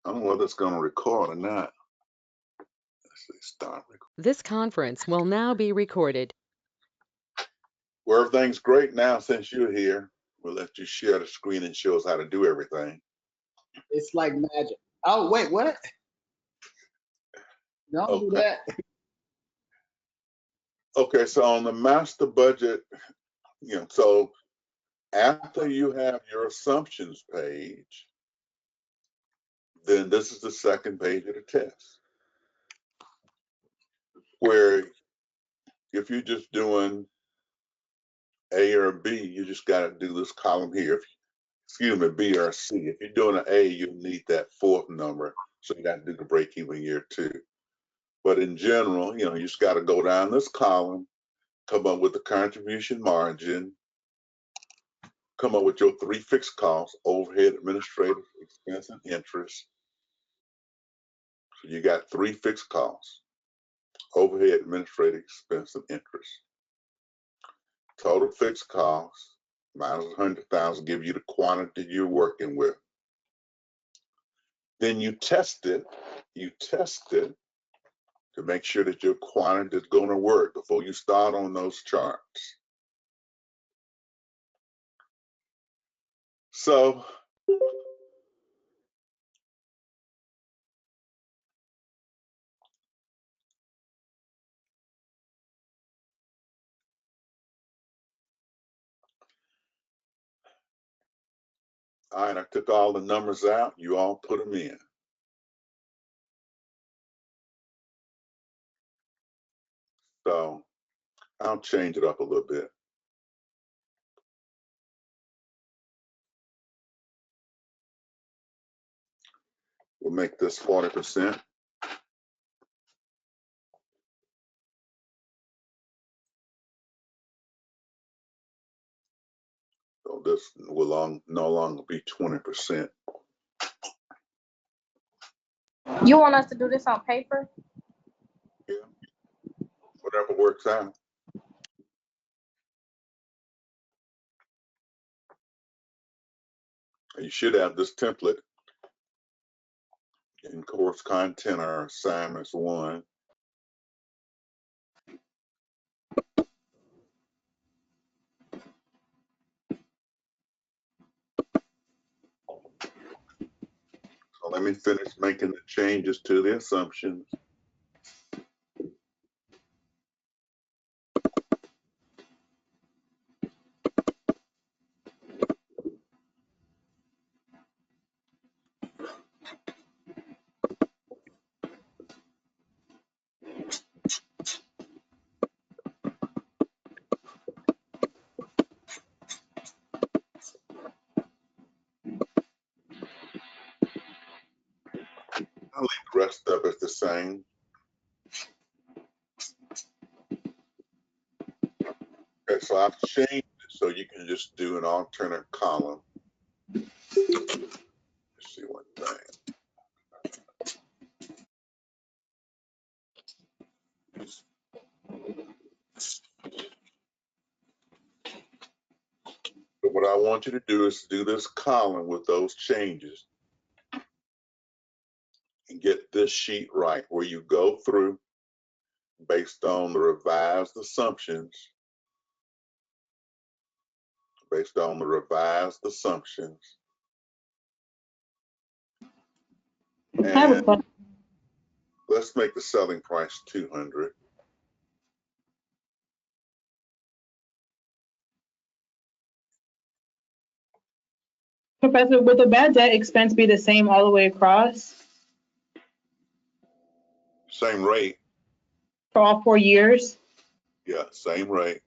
I don't know whether it's going to record or not. Let's see, start recording. This conference will now be recorded. Well, everything's great now since you're here. We'll let you share the screen and show us how to do everything. It's like magic. Oh, wait, what? Don't do that. Okay, so on the master budget, so after you have your assumptions page, then this is the second page of the test, where if you're just doing A or B, you just got to do this column here. Excuse me, B or C. If you're doing an A, you need that fourth number, so you got to do the break-even year too. But in general, you just got to go down this column, come up with the contribution margin, come up with your three fixed costs: overhead, administrative expense, and interest. So you got three fixed costs: overhead, administrative expense, and interest. Total fixed costs minus 100,000 give you the quantity you're working with. Then you test it to make sure that your quantity is going to work before you start on those charts. So all right, I took all the numbers out. You all put them in. So I'll change it up a little bit. We'll make this 40%. So this will no longer be 20%. You want us to do this on paper? Yeah, whatever works out. You should have this template in course content or assignments 1. So let me finish making the changes to the assumptions. I'll leave the rest of it the same. Okay, so I've changed it so you can just do an alternate column. Let's see one thing. But what I want you to do is do this column with those changes and get this sheet right, where you go through based on the revised assumptions. Based on the revised assumptions. And let's make the selling price 200. Professor, would the bad debt expense be the same all the way across Same rate. for all 4 years? Yeah, same rate.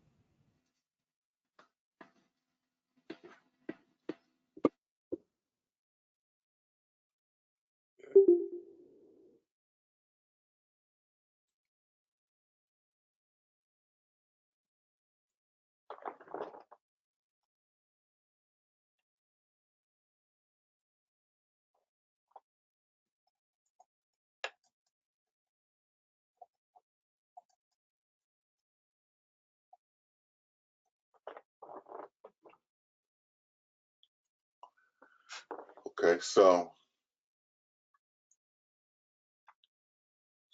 Okay, so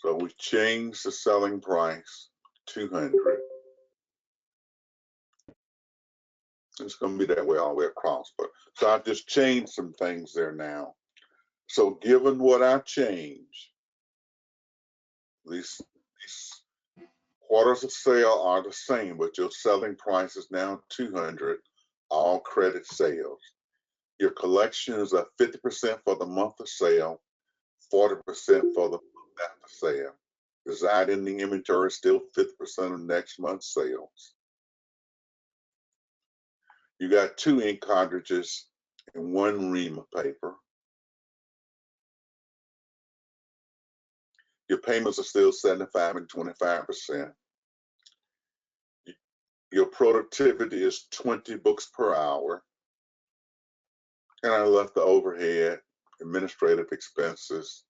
So we changed the selling price, 200. It's gonna be that way all the way across, but, so I just changed some things there now. So given what I changed, these quarters of sale are the same, but your selling price is now 200, all credit sales. Your collections are 50% for the month of sale, 40% for the month after sale. Reside ending inventory is still 50% of next month's sales. You got 2 ink cartridges and 1 ream of paper. Your payments are still 75 and 25%. Your productivity is 20 books per hour. And I left the overhead, administrative expenses,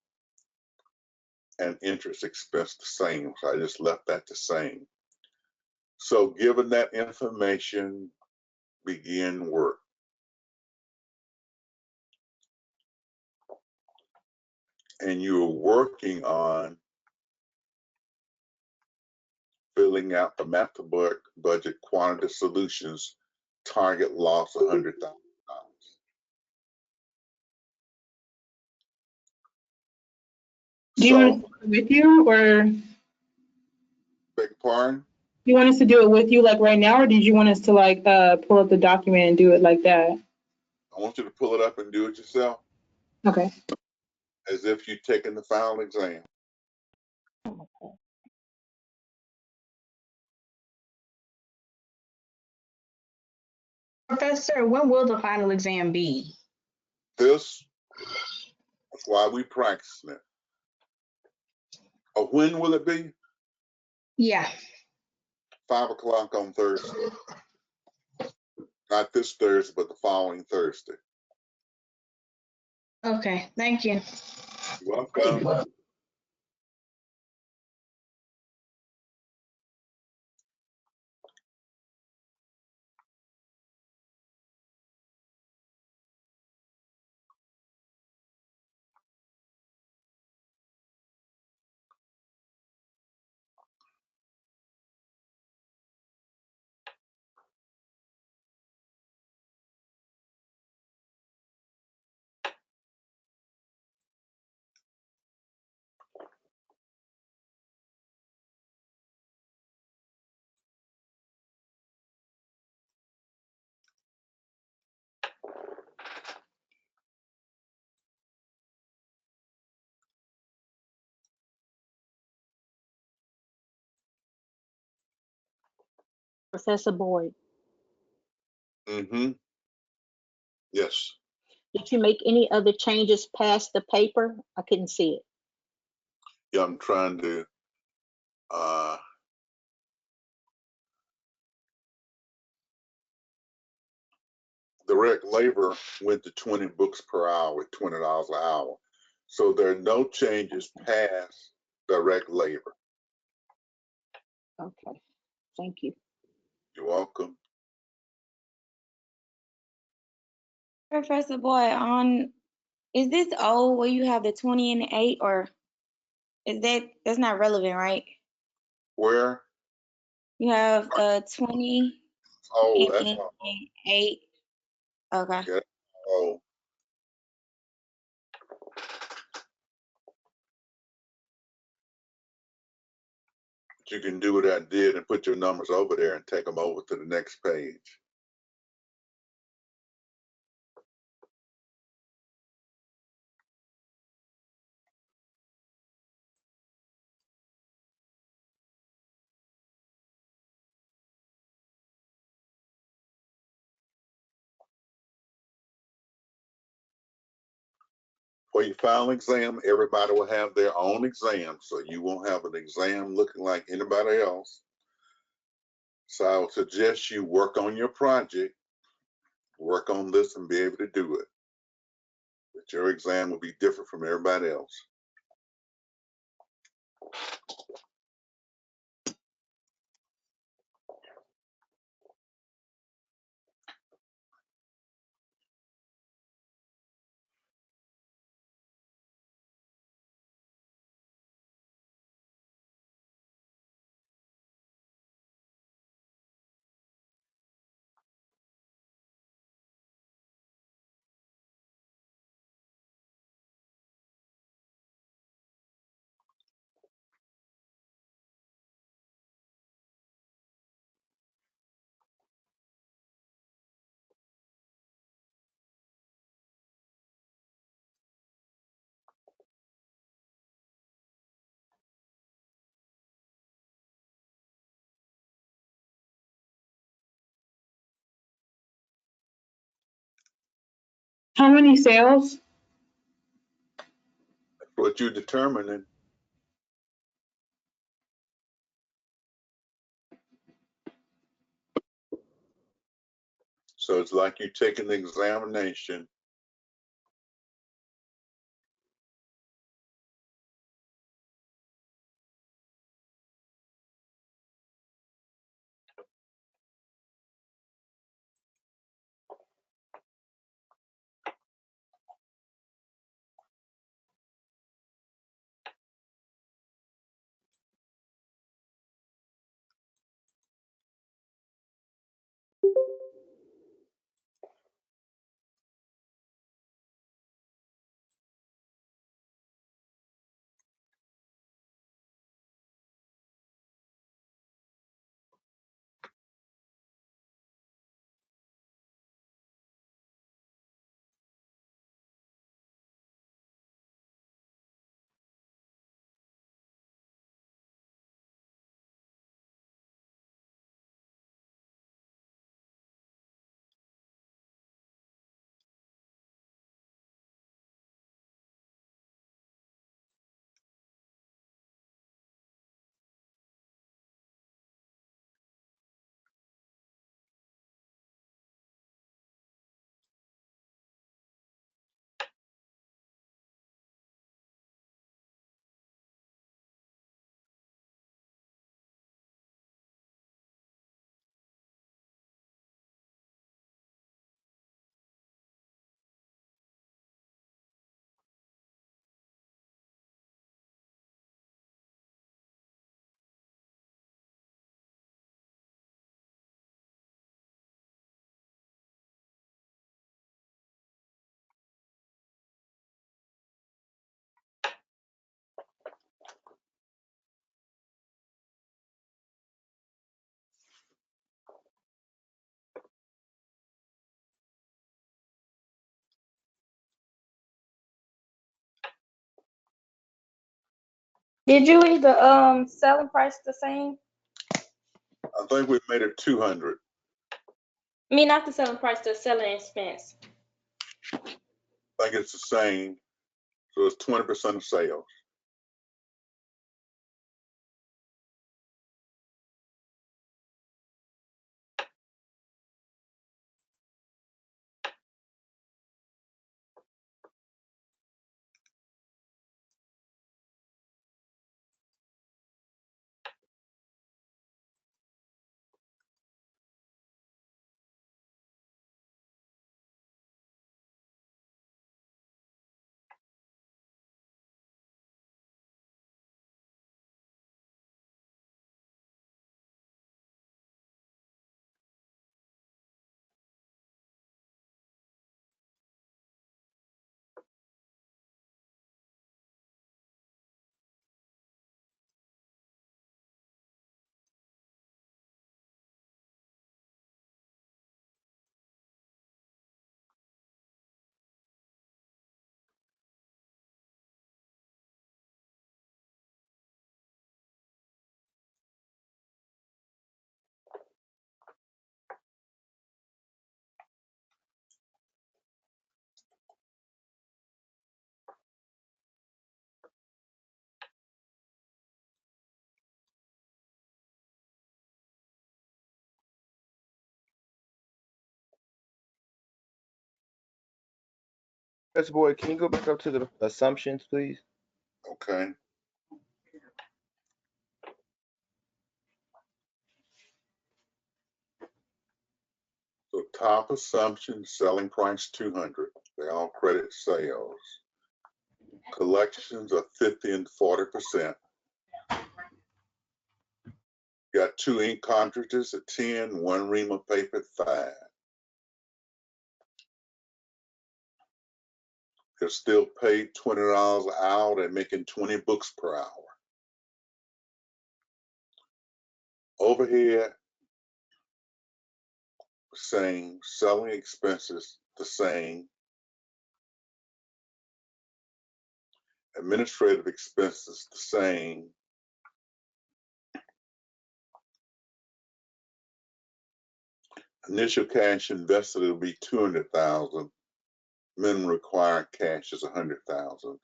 and interest expense the same. So I just left that the same. So given that information, begin work. And you're working on filling out the master budget quantity solutions target loss $100,000. Do you want us to do it with you, or do Beg your pardon? you want us to do it with you like right now, or did you want us to like pull up the document and do it like that? I want you to pull it up and do it yourself Okay. as if you're taking the final exam. Professor, when will the final exam be? This is why we practicing it. When will it be? Yeah. 5 o'clock on Thursday. Not this Thursday, but the following Thursday. Okay, thank you. You're welcome. Professor Boyd, Mm-hmm. Yes. did you make any other changes past the paper? I couldn't see it. Yeah, I'm trying to direct labor went to 20 books per hour with $20 an hour. So there are no changes past direct labor. Okay, thank you. You're welcome. Professor Boyd, is this old where you have the 20 and the 8, or that's not relevant, right? Where? You have 20 Oh, that's and 8. Okay. yeah. Oh, you can do what I did and put your numbers over there and take them over to the next page. For your final exam, everybody will have their own exam, so you won't have an exam looking like anybody else. So I would suggest you work on your project, work on this and be able to do it. But your exam will be different from everybody else. How many sales? That's what you're determining. So it's like you taking the examination. Did you leave the selling price the same? I think we made it 200. I mean, not the selling price, the selling expense. I think it's the same. So it's 20% of sales. Mr. Boyd, can you go back up to the assumptions, please? Okay. So top assumption, selling price 200. They all credit sales. Collections are 50 and 40%. Got 2 ink cartridges at 10, 1 ream of paper at 5. They're still paid $20 an hour. They're making 20 books per hour. Overhead, same. Selling expenses, the same. Administrative expenses, the same. Initial cash invested will be $200,000. minimum required cash is 100,000,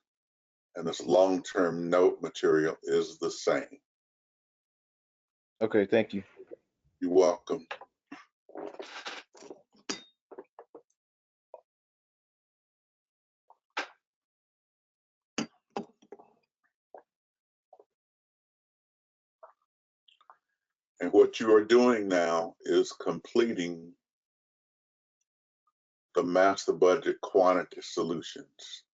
and this long-term note material is the same. Okay, thank you. You're welcome. And what you are doing now is completing the master budget quantity solutions.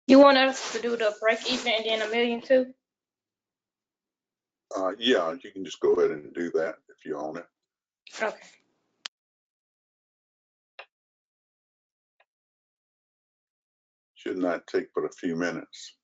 You want us to do the break even and then 1,000,002? Yeah, you can just go ahead and do that if you own it. Okay. Should not take but a few minutes.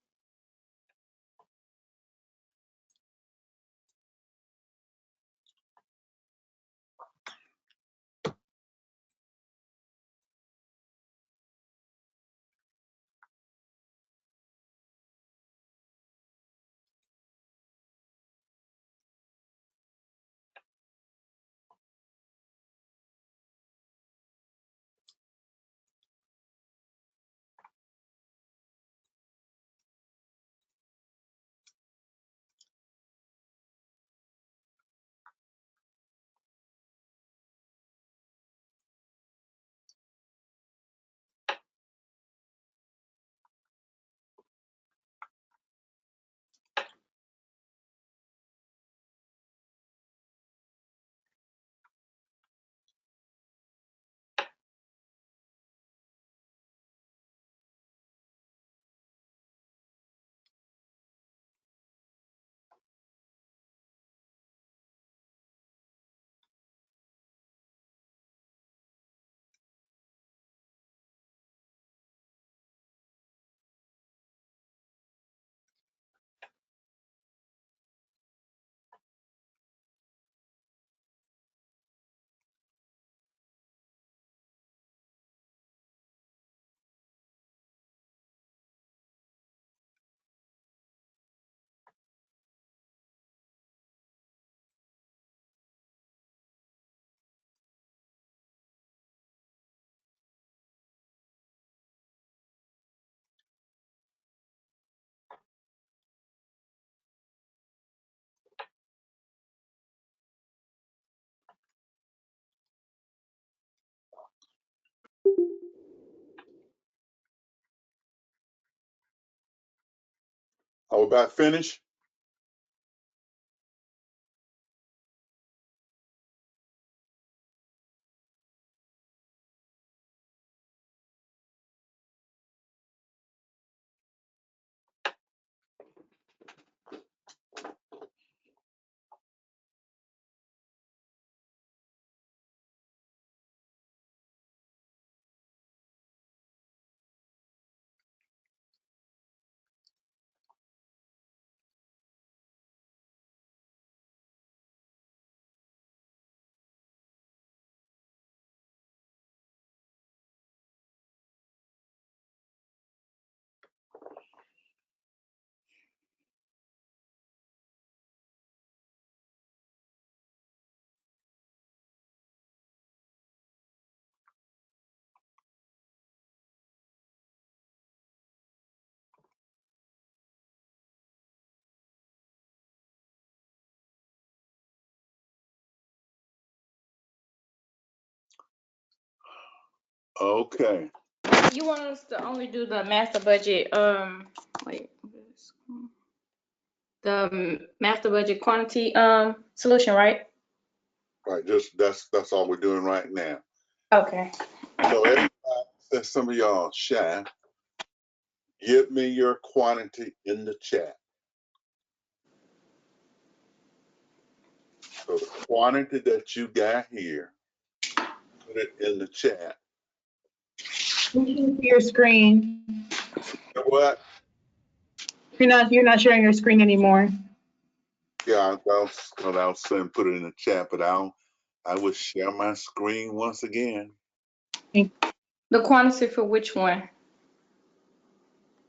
Are we about finished? Okay. You want us to only do the master budget, wait, the master budget quantity, solution, right? Right, just that's all we're doing right now. Okay. So everybody, since some of y'all shy, give me your quantity in the chat. So the quantity that you got here, put it in the chat. Your screen. You know what? You're not sharing your screen anymore. Yeah, I'll send put it in the chat, but I will share my screen once again. The quantity for which one?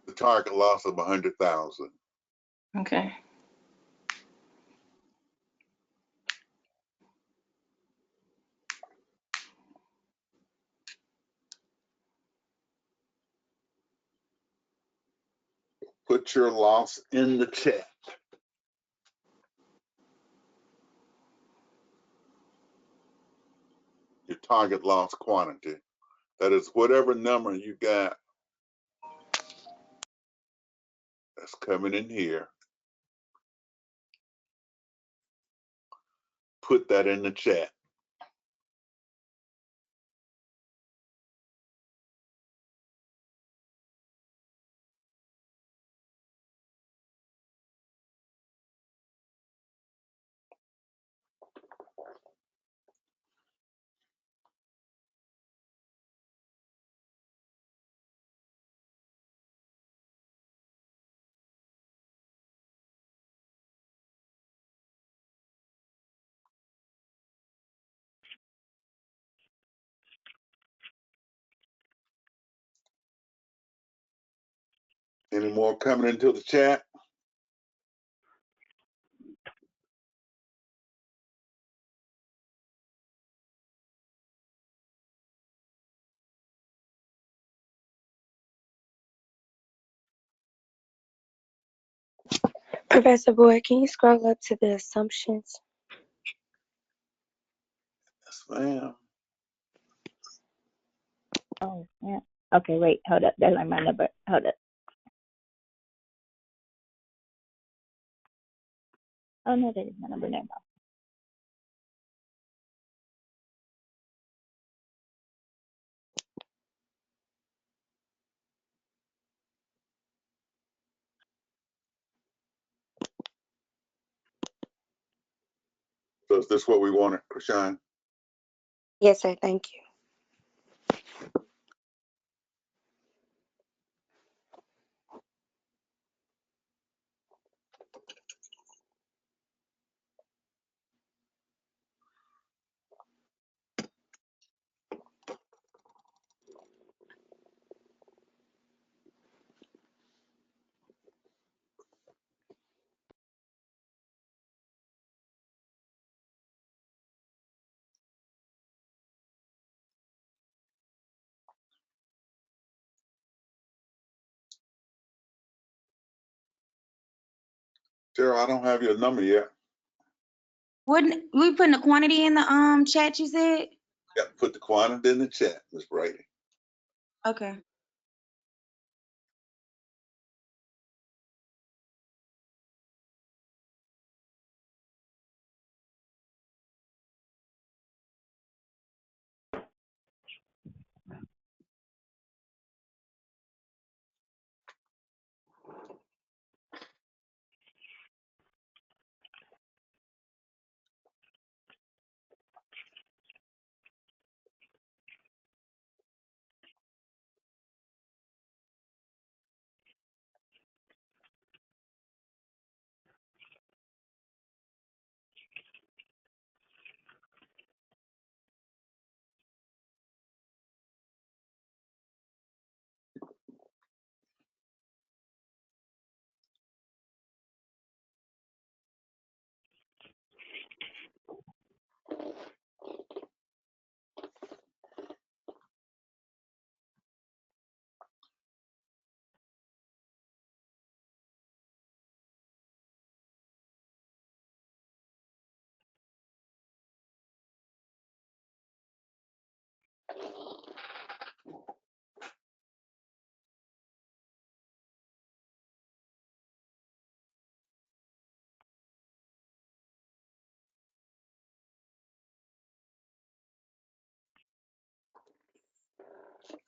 The target loss of 100,000. Okay. Put your loss in the chat. Your target loss quantity. That is whatever number you got that's coming in here. Put that in the chat. Any more coming into the chat? Professor Boyd, can you scroll up to the assumptions? Yes, ma'am. Oh, yeah. Okay, wait, hold up. That's like my number. Hold up. Oh, no, that is my number. Never mind. So is this what we wanted, Krishan? Yes, sir. Thank you. Cheryl, I don't have your number yet. Wouldn't we putting the quantity in the chat you said? Yeah, put the quantity in the chat, Ms. Brady. Okay.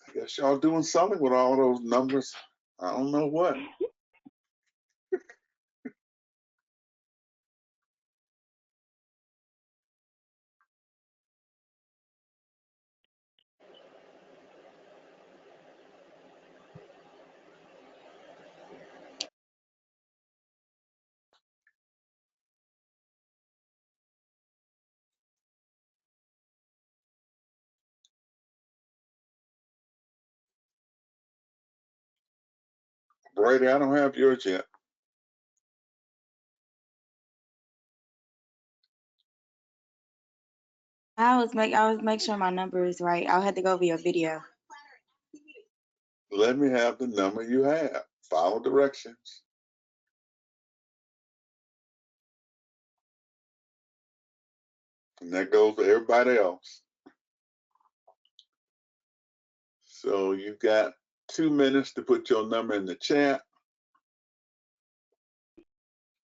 I guess y'all doing something with all those numbers. I don't know what. Brady, I don't have yours yet. I was make sure my number is right. I'll have to go via video. Let me have the number you have. Follow directions. And that goes for everybody else. So you've got 2 minutes to put your number in the chat.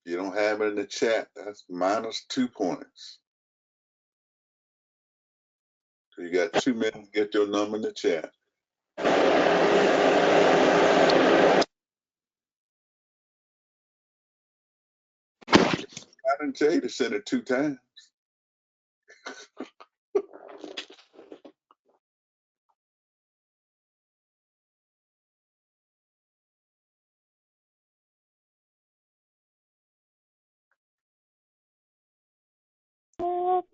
If you don't have it in the chat, that's -2 points. So you got 2 minutes to get your number in the chat. I didn't tell you to send it 2 times.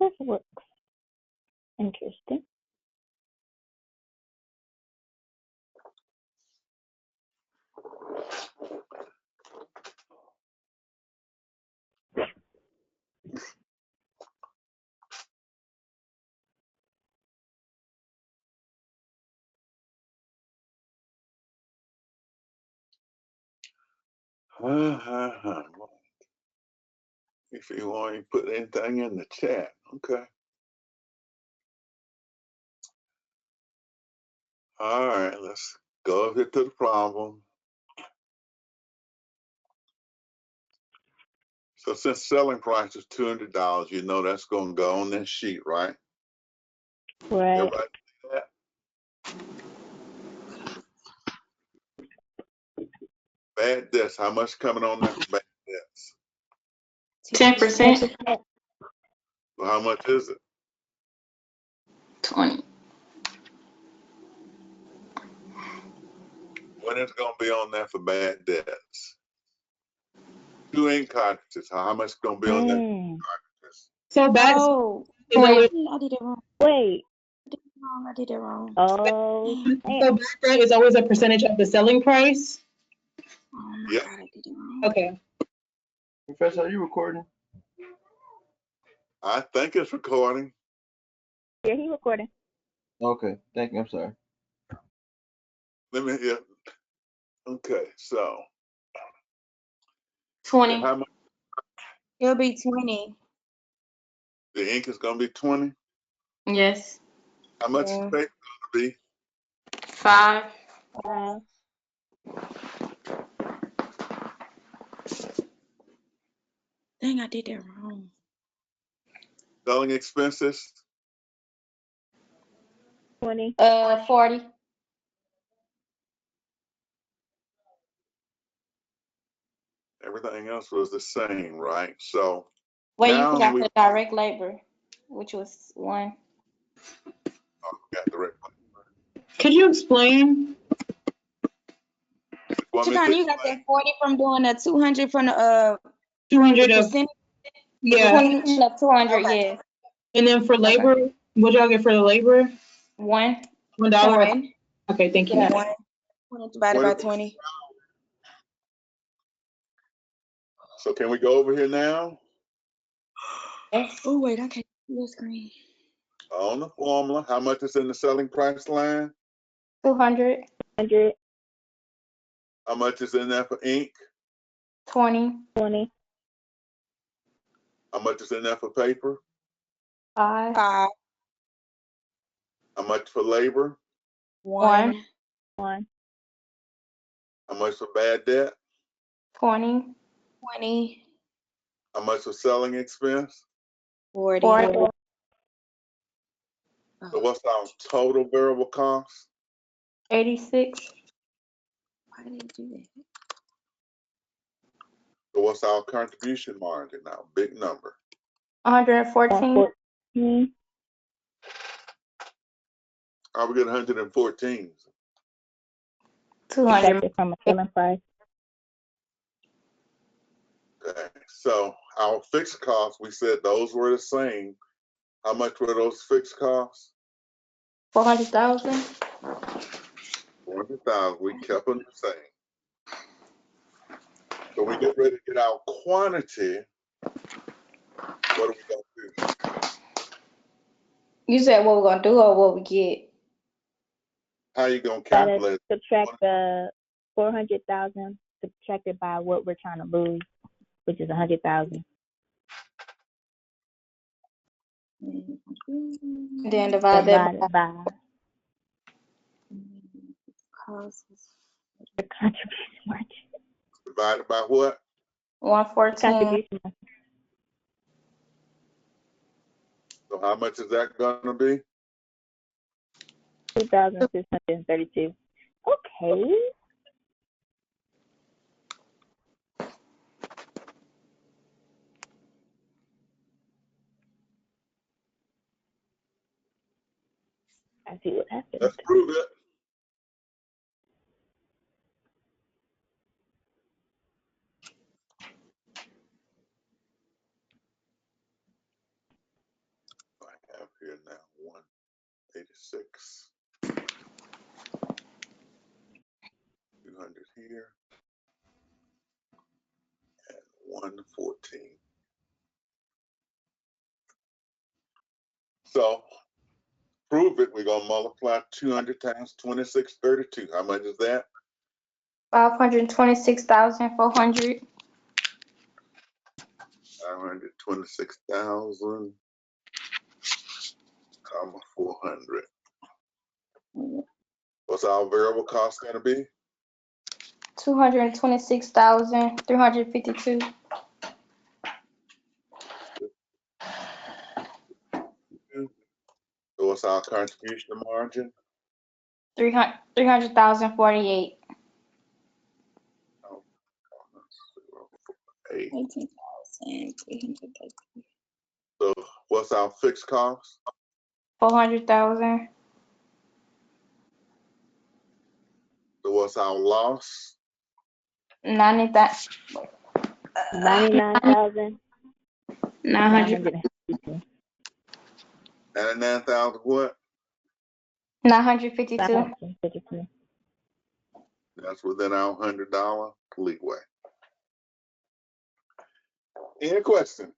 This works. Interesting. If you want to put anything in the chat, okay. All right, let's go over here to the problem. So since selling price is $200, you know that's going to go on this sheet, right? Right. Everybody see that? Bad debts, how much coming on there for bad debts? 10%. So how much is it? 20. When it's going to be on there for bad debts? 2 ink cartridges, how much is going to be on there? Mm. So bad. Oh, Is always, I did it wrong. Wait. I did it wrong. Oh, so man. bad debt is always a percentage of the selling price. Oh my Yep. God, I did it wrong. Okay. Professor, are you recording? I think it's recording. Yeah, he recording. Okay, thank you. I'm sorry. Let me hear. Okay, so 20. how much It'll be 20. the ink is going to be 20? Yes. How much is Yeah. the paper going to be? 5. Dang, I did that wrong. Selling expenses? 20. 40. Everything else was the same, right? So Well, you now forgot we the direct labor, which was 1. got the right one. Could you explain? Want me to Chidon, you got explain? that 40 from doing the 200 from the 200 of, percentage? yeah. 20 of 200, Okay. yes. And then for labor, what y'all get for the labor? 1. $1. 1. Okay, thank you. Yeah. 1 divided by 20. So can we go over here now? Yes. Oh, wait, I can't see your screen. On the formula, how much is in the selling price line? 200. 100. How much is in there for ink? 20. 20. How much is in there for paper? 5. 5. How much for labor? 1. 1. How much for bad debt? 20. 20. How much for selling expense? 40. 40. So what's our total variable cost? 86. Why did it do that? So what's our contribution margin now? Big number. 114. 114. How we get 114? 200. Subtracted from a selling price. Okay. So our fixed costs, we said those were the same. How much were those fixed costs? 400,000. 400,000. We kept them the same. So we get ready to get our quantity. What are we gonna do? You said what we're going to do or what we get? How you gonna Gotta calculate? subtract the 400,000 subtracted by what we're trying to lose, which is 100,000. Then divide that Divided by the contribution margin. Divided by what? 114. Contribution margin. So how much is that gonna be? 2,632. Okay. I see what happened. Let's prove it. I have here now 186. 200 here. 1 to 14. So prove it. We're gonna multiply 200 times 2632. How much is that? 526,400. 526,000, 400. What's our variable cost gonna be? 226,352. So what's our contribution margin? 300,048. 8. 18,330. So what's our fixed cost? 400,000. So what's our loss? 90,000. 99,952. 99,000 what? 952. 952. That's within our $100 leeway. Any questions?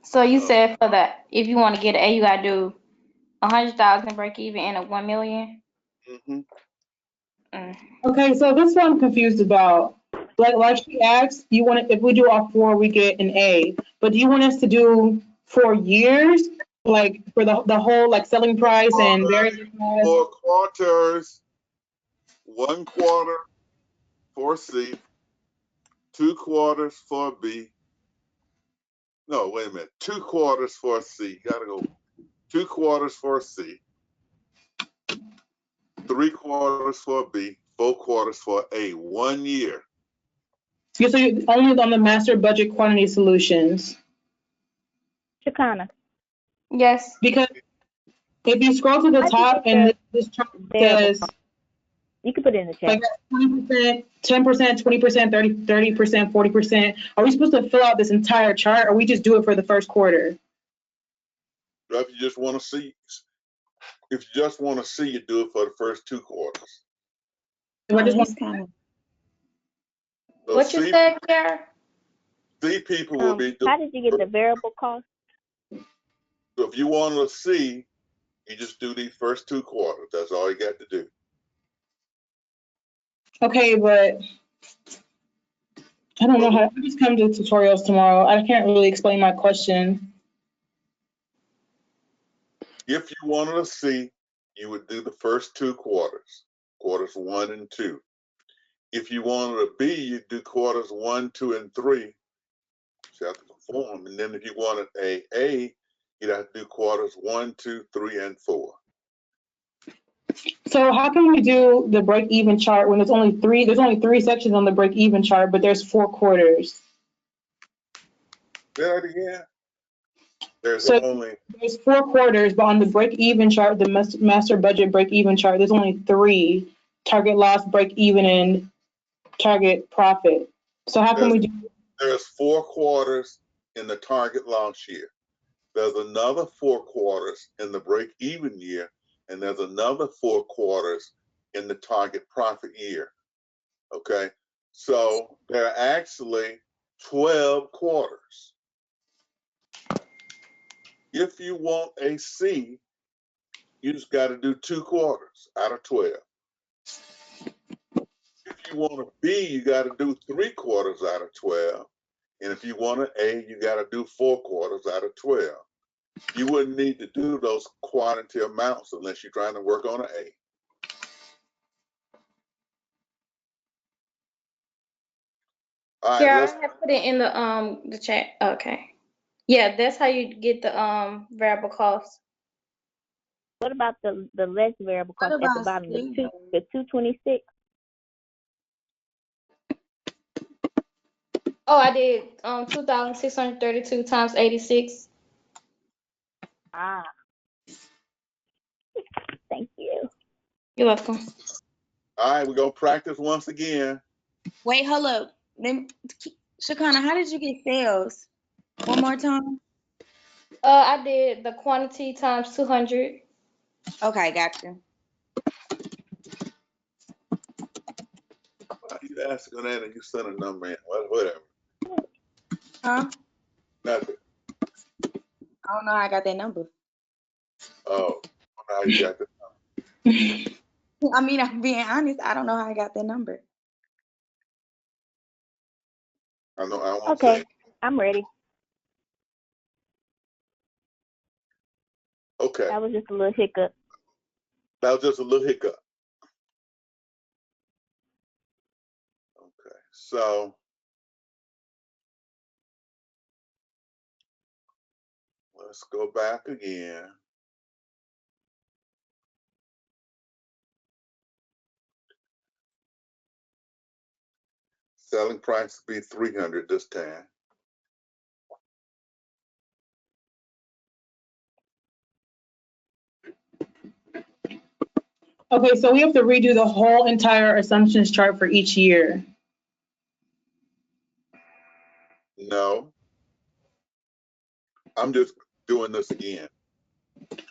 So you said for that, if you want to get an A, you gotta do 100,000 break even and a 1 million. Mm-hmm. Okay, so this one I'm confused about. Like she asked, you want if we do all four, we get an A. But do you want us to do 4 years, like for the whole like selling price and various? 4 quarters, 1 quarter for C, 2 quarters for B. No, wait a minute. 2 quarters for C. Gotta go. 2 quarters for C, 3 quarters for B, 4 quarters for A. 1 year. Yeah, so you're only on the master budget quantity solutions. Shakana, Yes. Because if you scroll to the I think top it's and this chart variable says you can put it in the chat. like 20%, 10%, 20%, 30%, 40%, are we supposed to fill out this entire chart or we just do it for the first quarter? If you just want to see, if you just want to see, you do it for the first 2 quarters. If I just want, So What you said, Kiara? C people will be doing. How did you get the variable cost? So if you want to see, you just do these first 2 quarters. That's all you got to do. okay, but I don't know how, I just come to tutorials tomorrow. I can't really explain my question. If you wanted to see, you would do the first 2 quarters, quarters 1 and 2. If you wanted a B, you'd do quarters 1, 2, and 3. You have to perform. And then if you wanted a A, you'd have to do quarters 1, 2, 3, and 4. So how can we do the break-even chart when there's only three sections on the break-even chart, but there's 4 quarters? Say that again. There's So only there's 4 quarters, but on the break-even chart, the master budget break-even chart, there's only 3: target loss, break-even, and target profit. So how can we do? there's 4 quarters in the target loss year. There's another 4 quarters in the break-even year, and there's another 4 quarters in the target profit year. Okay, so there are actually 12 quarters. If you want a C, you just got to do 2 quarters out of 12. If you want a B, you got to do 3 quarters out of 12. And if you want an A, you got to do 4 quarters out of 12. You wouldn't need to do those quantity amounts unless you're trying to work on an A. All right, Kiara, I have put it in the chat. Okay. Yeah, that's how you get the variable cost. What about the less variable cost at the bottom, the 226? Oh, I did 2,632 times 86. Ah. Thank you. You're welcome. All right, we're going to practice once again. Wait, hold up. Shakana, how did you get sales? One more time. I did the quantity times 200. Okay, gotcha. Why you asking that and you send a number in? Whatever. Huh? Nothing. I don't know how I got that number. Oh, I don't know how you got that. I mean, I'm being honest. I don't know how I got that number. I know. I won't Okay, say. I'm ready. Okay. That was just a little hiccup. That was just a little hiccup. Okay. So let's go back again. Selling price will be 300 this time. Okay, so we have to redo the whole entire assumptions chart for each year. No, I'm just doing this again.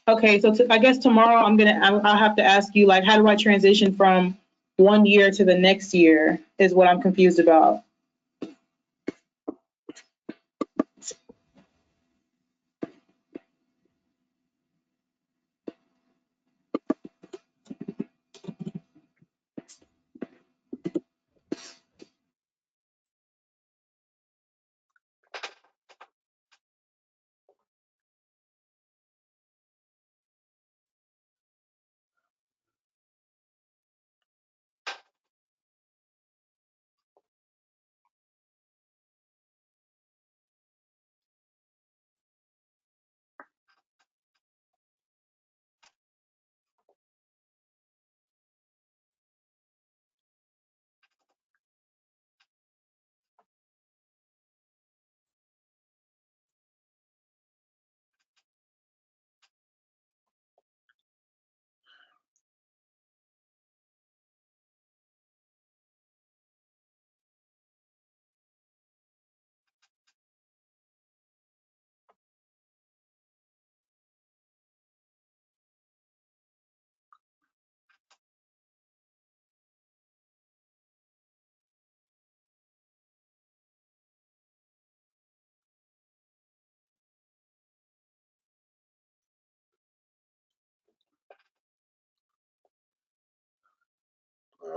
Okay, so I guess tomorrow I'll have to ask you, like, how do I transition from one year to the next year is what I'm confused about.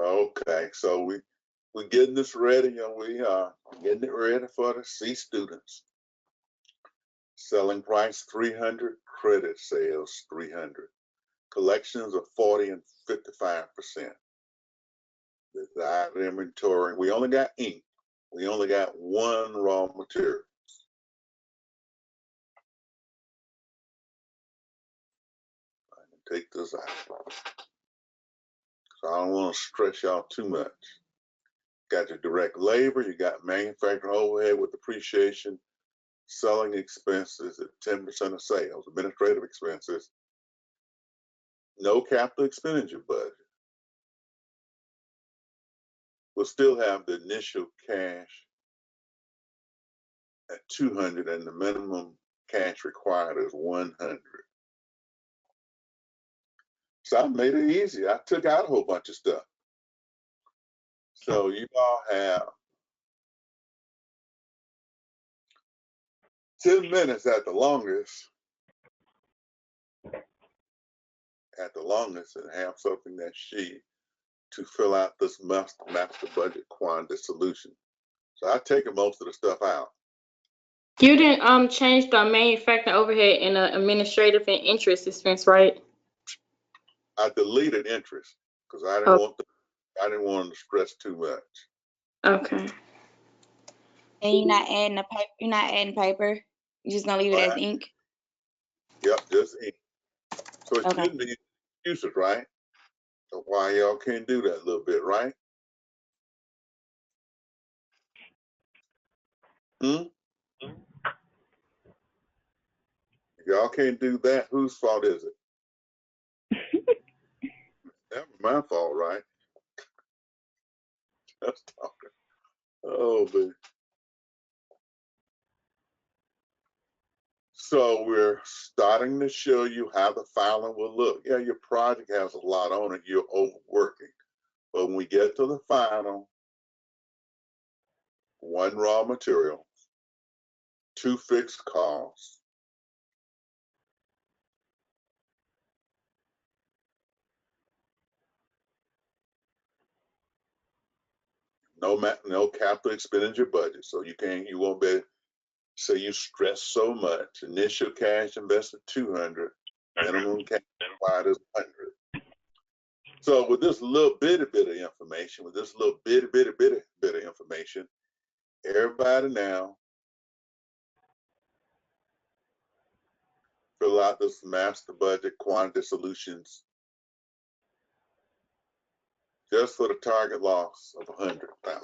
Okay, so we're getting this ready, and we are getting it ready for the C students. Selling price 300, credit sales 300, collections of 40 and 55%. Desired inventory, we only got ink. We only got one raw material. I can take this out. So I don't want to stress y'all too much. Got your direct labor, you got manufacturing overhead with depreciation, selling expenses at 10% of sales, administrative expenses, no capital expenditure budget. We'll still have the initial cash at 200 and the minimum cash required is 100. So I made it easy. I took out a whole bunch of stuff. So you all have 10 minutes at the longest, and have something that sheet to fill out this master budget quantity solution. So I've taken most of the stuff out. You didn't change the manufacturing overhead and the administrative and interest expense, right? I deleted interest because I didn't want them to stress too much. Okay. And you're not adding a paper. You're not adding paper. You're just gonna leave it as ink. Yep, just ink. So it Okay. shouldn't be excuses, right? So why y'all can't do that a little bit, right? If y'all can't do that, whose fault is it? Never my fault, right? Just talking. Oh, man. So we're starting to show you how the filing will look. Yeah, your project has a lot on it. You're overworking. But when we get to the final, 1 raw material, 2 fixed costs, no capital expenditure budget. So you won't be, say you stress so much. Initial cash invested 200, minimum cash required is 100. So with this little bit of information, with this little bit of information, everybody now fill out this master budget quantity solutions just for the target loss of 100,000.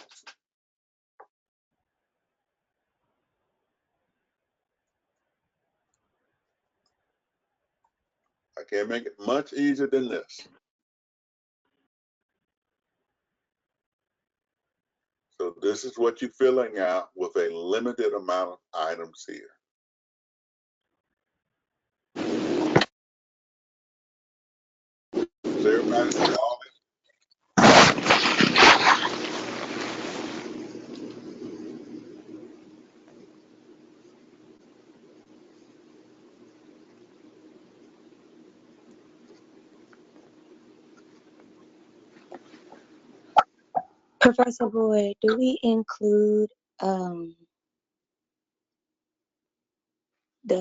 I can't make it much easier than this. So this is what you're filling out with a limited amount of items here. So everybody see all this? Professor Boyd, do we include the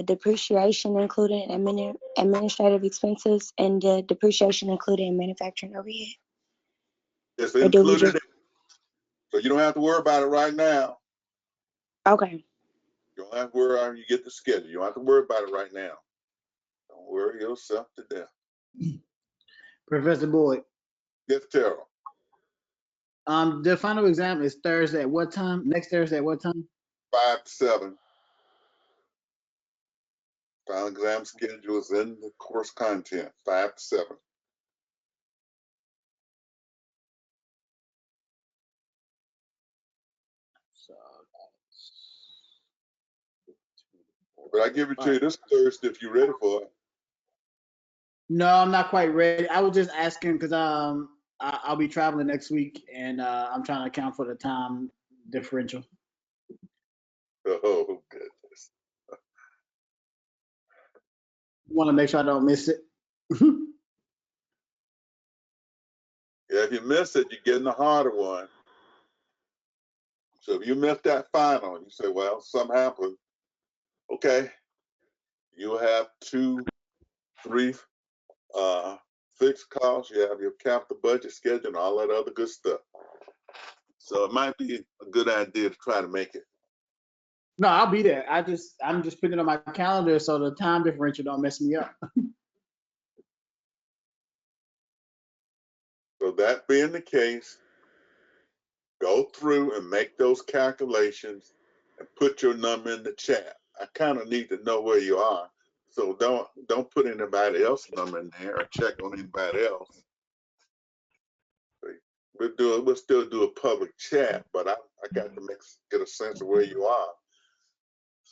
depreciation included in administrative expenses and the depreciation included in manufacturing overhead? It's Or do we included. just, So you don't have to worry about it right now. okay. You don't have to worry about it when you get the schedule. You don't have to worry about it right now. Don't worry yourself to death. Professor Boyd, Yes, Terrell. the final exam is Thursday at what time? Next Thursday at what time? 5 to 7. Final exam schedule is in the course content, 5 to 7. So But I give it to you this Thursday if you're ready for it. no, I'm not quite ready. I was just asking because I'll be traveling next week and I'm trying to account for the time differential. Oh, goodness. Want to make sure I don't miss it. Yeah, if you miss it, you're getting the harder one. So if you miss that final, you say, well, something happened. Okay. You have 2, 3 fixed costs. You have your capital budget schedule and all that other good stuff. So it might be a good idea to try to make it. No, I'll be there. I'm just putting it on my calendar so the time differential don't mess me up. So that being the case, go through and make those calculations and put your number in the chat. I kind of need to know where you are. So don't put anybody else's number in there or check on anybody else. We'll still do a public chat, but I got to get a sense of where you are.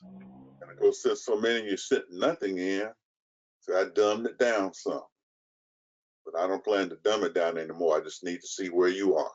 And of course, since so many of you sent nothing in, so I dumbed it down some. But I don't plan to dumb it down anymore. I just need to see where you are.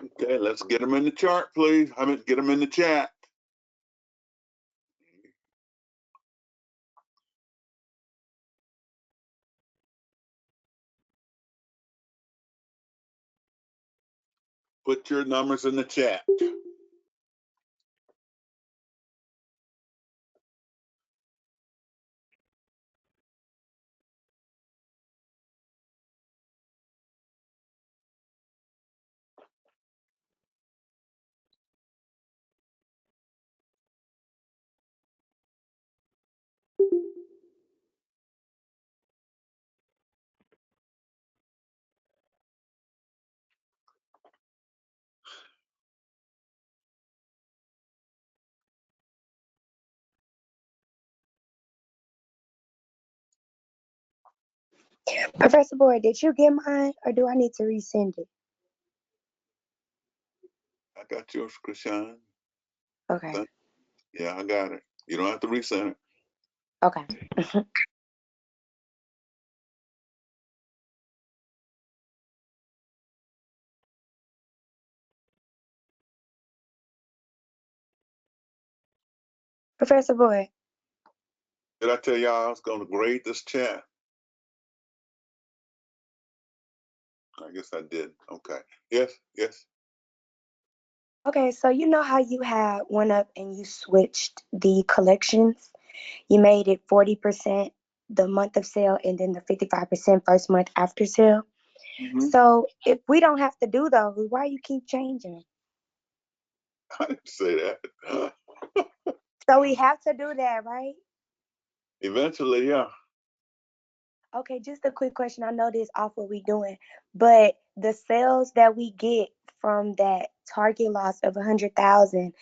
Okay, let's get them in the chart, please. I mean, get them in the chat. Put your numbers in the chat. Professor Boyd, did you get mine or do I need to resend it? I got yours, Krishan. Okay. Yeah, I got it. You don't have to resend it. Okay. Professor Boyd. Did I tell y'all I was going to grade this chat? I guess I did. Okay. Yes, yes. Okay, so you know how you had went up and you switched the collections? You made it 40% the month of sale and then the 55% first month after sale. Mm-hmm. So if we don't have to do those, why you keep changing? I didn't say that. So we have to do that, right? Eventually, yeah. Okay, just a quick question. I know this off what we doing, but the sales that we get from that target loss of 100,000,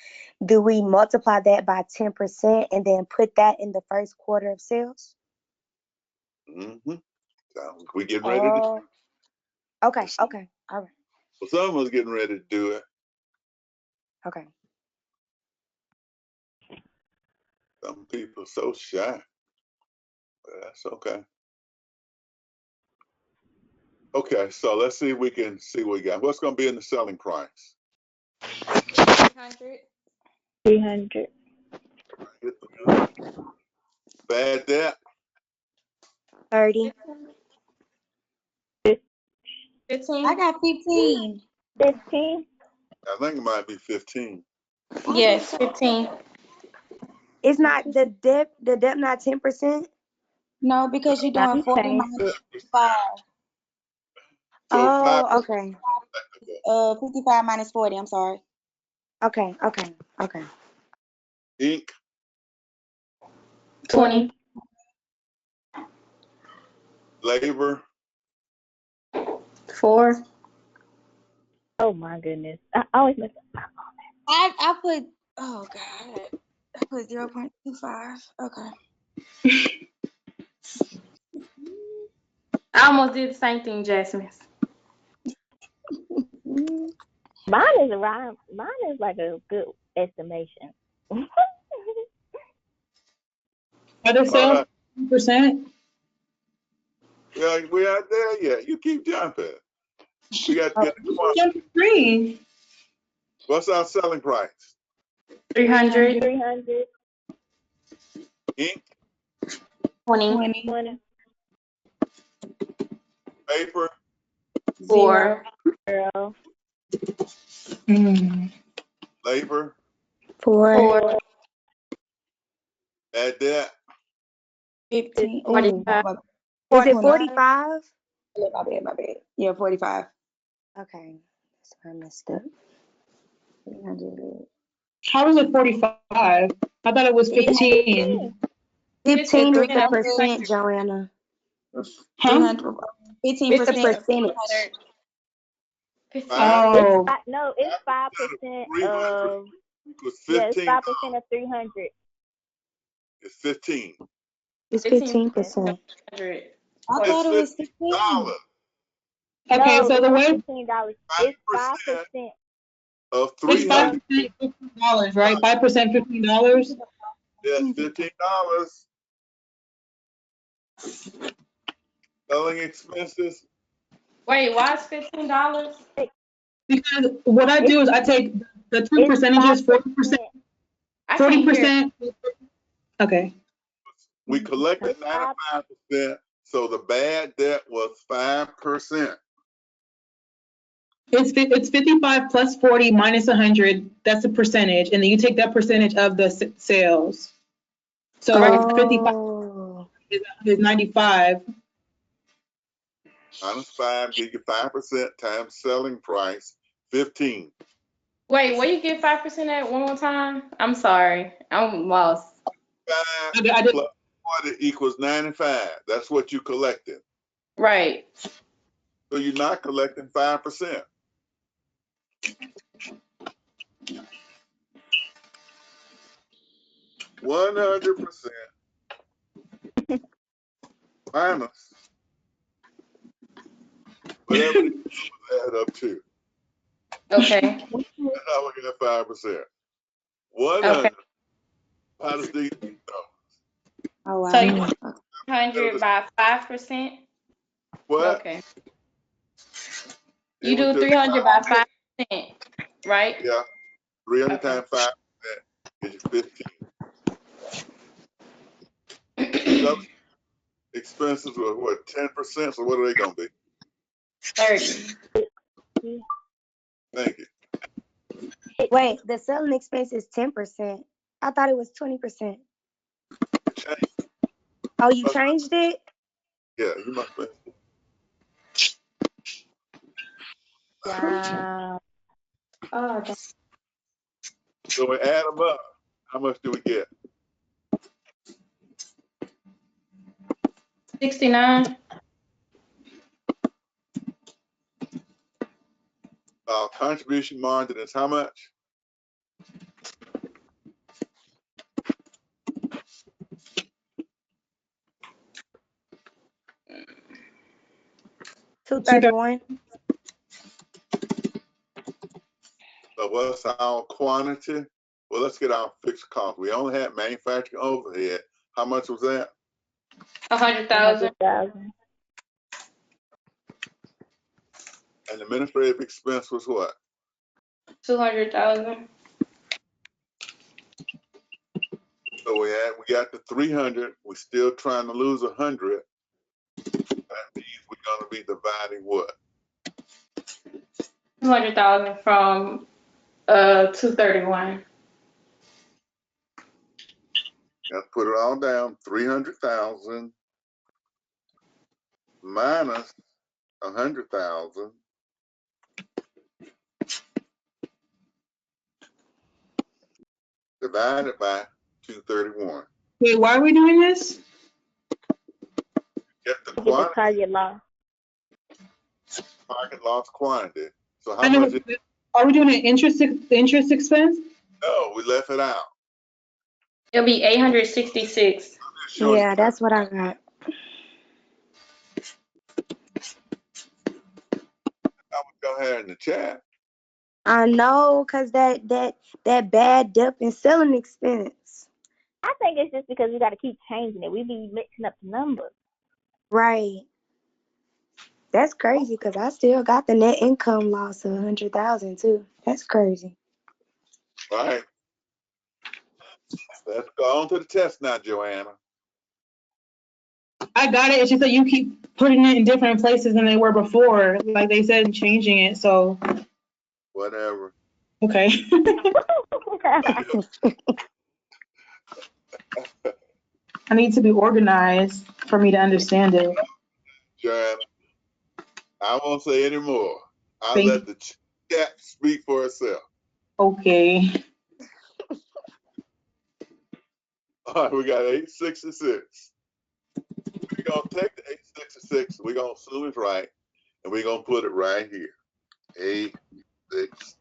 do we multiply that by 10% and then put that in the first quarter of sales? Mm-hmm. So we getting ready to. Okay, okay, all right. Well, someone's getting ready to do it. Okay. Some people are so shy. But that's okay. Okay, so let's see if we can see what we got. What's going to be in the selling price? 300. 300. Bad debt? 30. 15. I got 15. 15. I think it might be 15. Yes, 15. It's not the debt not 10%? No, because you're Now doing you 40 changed minus it. 55. So 5. Oh, okay. 55 minus 40, I'm sorry. Okay, okay, okay. Ink? 20. Labor? 4. Oh my goodness. I always mess up. I put, oh God. I put 0.25. Okay. I almost did the same thing, Jasmine. Mine is around. Mine is like a good estimation. Are they sales 10%? Yeah, we aren't there yet. You keep jumping. We got to get the Jump the screen. What's our selling price? 300. 300. Ink? 20. 20. Paper? 4. Girl. Labor? 4. Bad debt? 15. 45. 45. Is it 45? My bad. Yeah, 45. Okay. That's where I messed up. 300. How is it 45? I thought it was 15. 15 is the percent, Joanna. Huh? 15% It's the percentage. Oh. No, it's 5% of. Was Yeah, it's 15. 5% of 300. It's 15. It's 15%. I thought it was 16. Okay, No, so the way $15. It's 5% of it's 300. 5% $15, right? 5% $15. Yes, $15. Selling expenses. Wait, why is $15? Because what I do is I take the two It's percentages, 40%, 5%. I can't hear. 40%. Okay. We collected It's 5%. 95%, so the bad debt was 5%. It's 55 plus 40 minus 100. That's the percentage, and then you take that percentage of the sales. So Oh. 55 is 95. Minus 5, give you 5% times selling price, 15. Wait, where you get 5% at one more time? I'm sorry, I'm lost. 5 I did. plus 40 equals 95. That's what you collected. Right. So you're not collecting 5%. $100% minus whatever the add up to. Okay. That's how we get 5%. 100 Okay. minus these. Oh, wow. So you- 100 by 5%. What? Okay. Then You we do took 300 by 5%, right? Yeah, 300 Okay. times 5% gives you 15. Those expenses were what, 10%? So what are they gonna be? 30. Thank you. Wait, the selling expense is 10%. I thought it was 20%. Change. Oh, you changed it? Yeah, you must be. Wow. Oh, okay. So we add them up. How much do we get? 69. Contribution margin is how much? $231. So what's our quantity? Well, let's get our fixed cost. We only had manufacturing overhead. How much was that? 100,000. 100,000. And administrative expense was what? 200,000. So we got the 300. We're still trying to lose 100. That means we're gonna be dividing what? 200,000 from 231. Got to put it all down. 300,000 minus 100,000. Divided by 231. Wait, why are we doing this? Get the To get the quantity, target loss. market loss quantity. So I how know. much? Are we doing an interest expense? No, we left it out. It'll be 866. Yeah, that's what I got. I would go ahead in the chat. I know, cause that bad debt and selling expense. I think it's just because we got to keep changing it. We be mixing up the numbers. Right. That's crazy, cause I still got the net income loss of 100,000 too. That's crazy. Right. Let's go on to the test now, Joanna. I got it. It's just that you keep putting it in different places than they were before. Like they said, changing it. So, Whatever. okay. I need to be organized for me to understand it. Joanna, I won't say any more. I'll Thank let the chat speak for itself. Okay. All right, we got 866. We're going to take the 866, we're going to assume it's right, and we're going to put it right here. 866.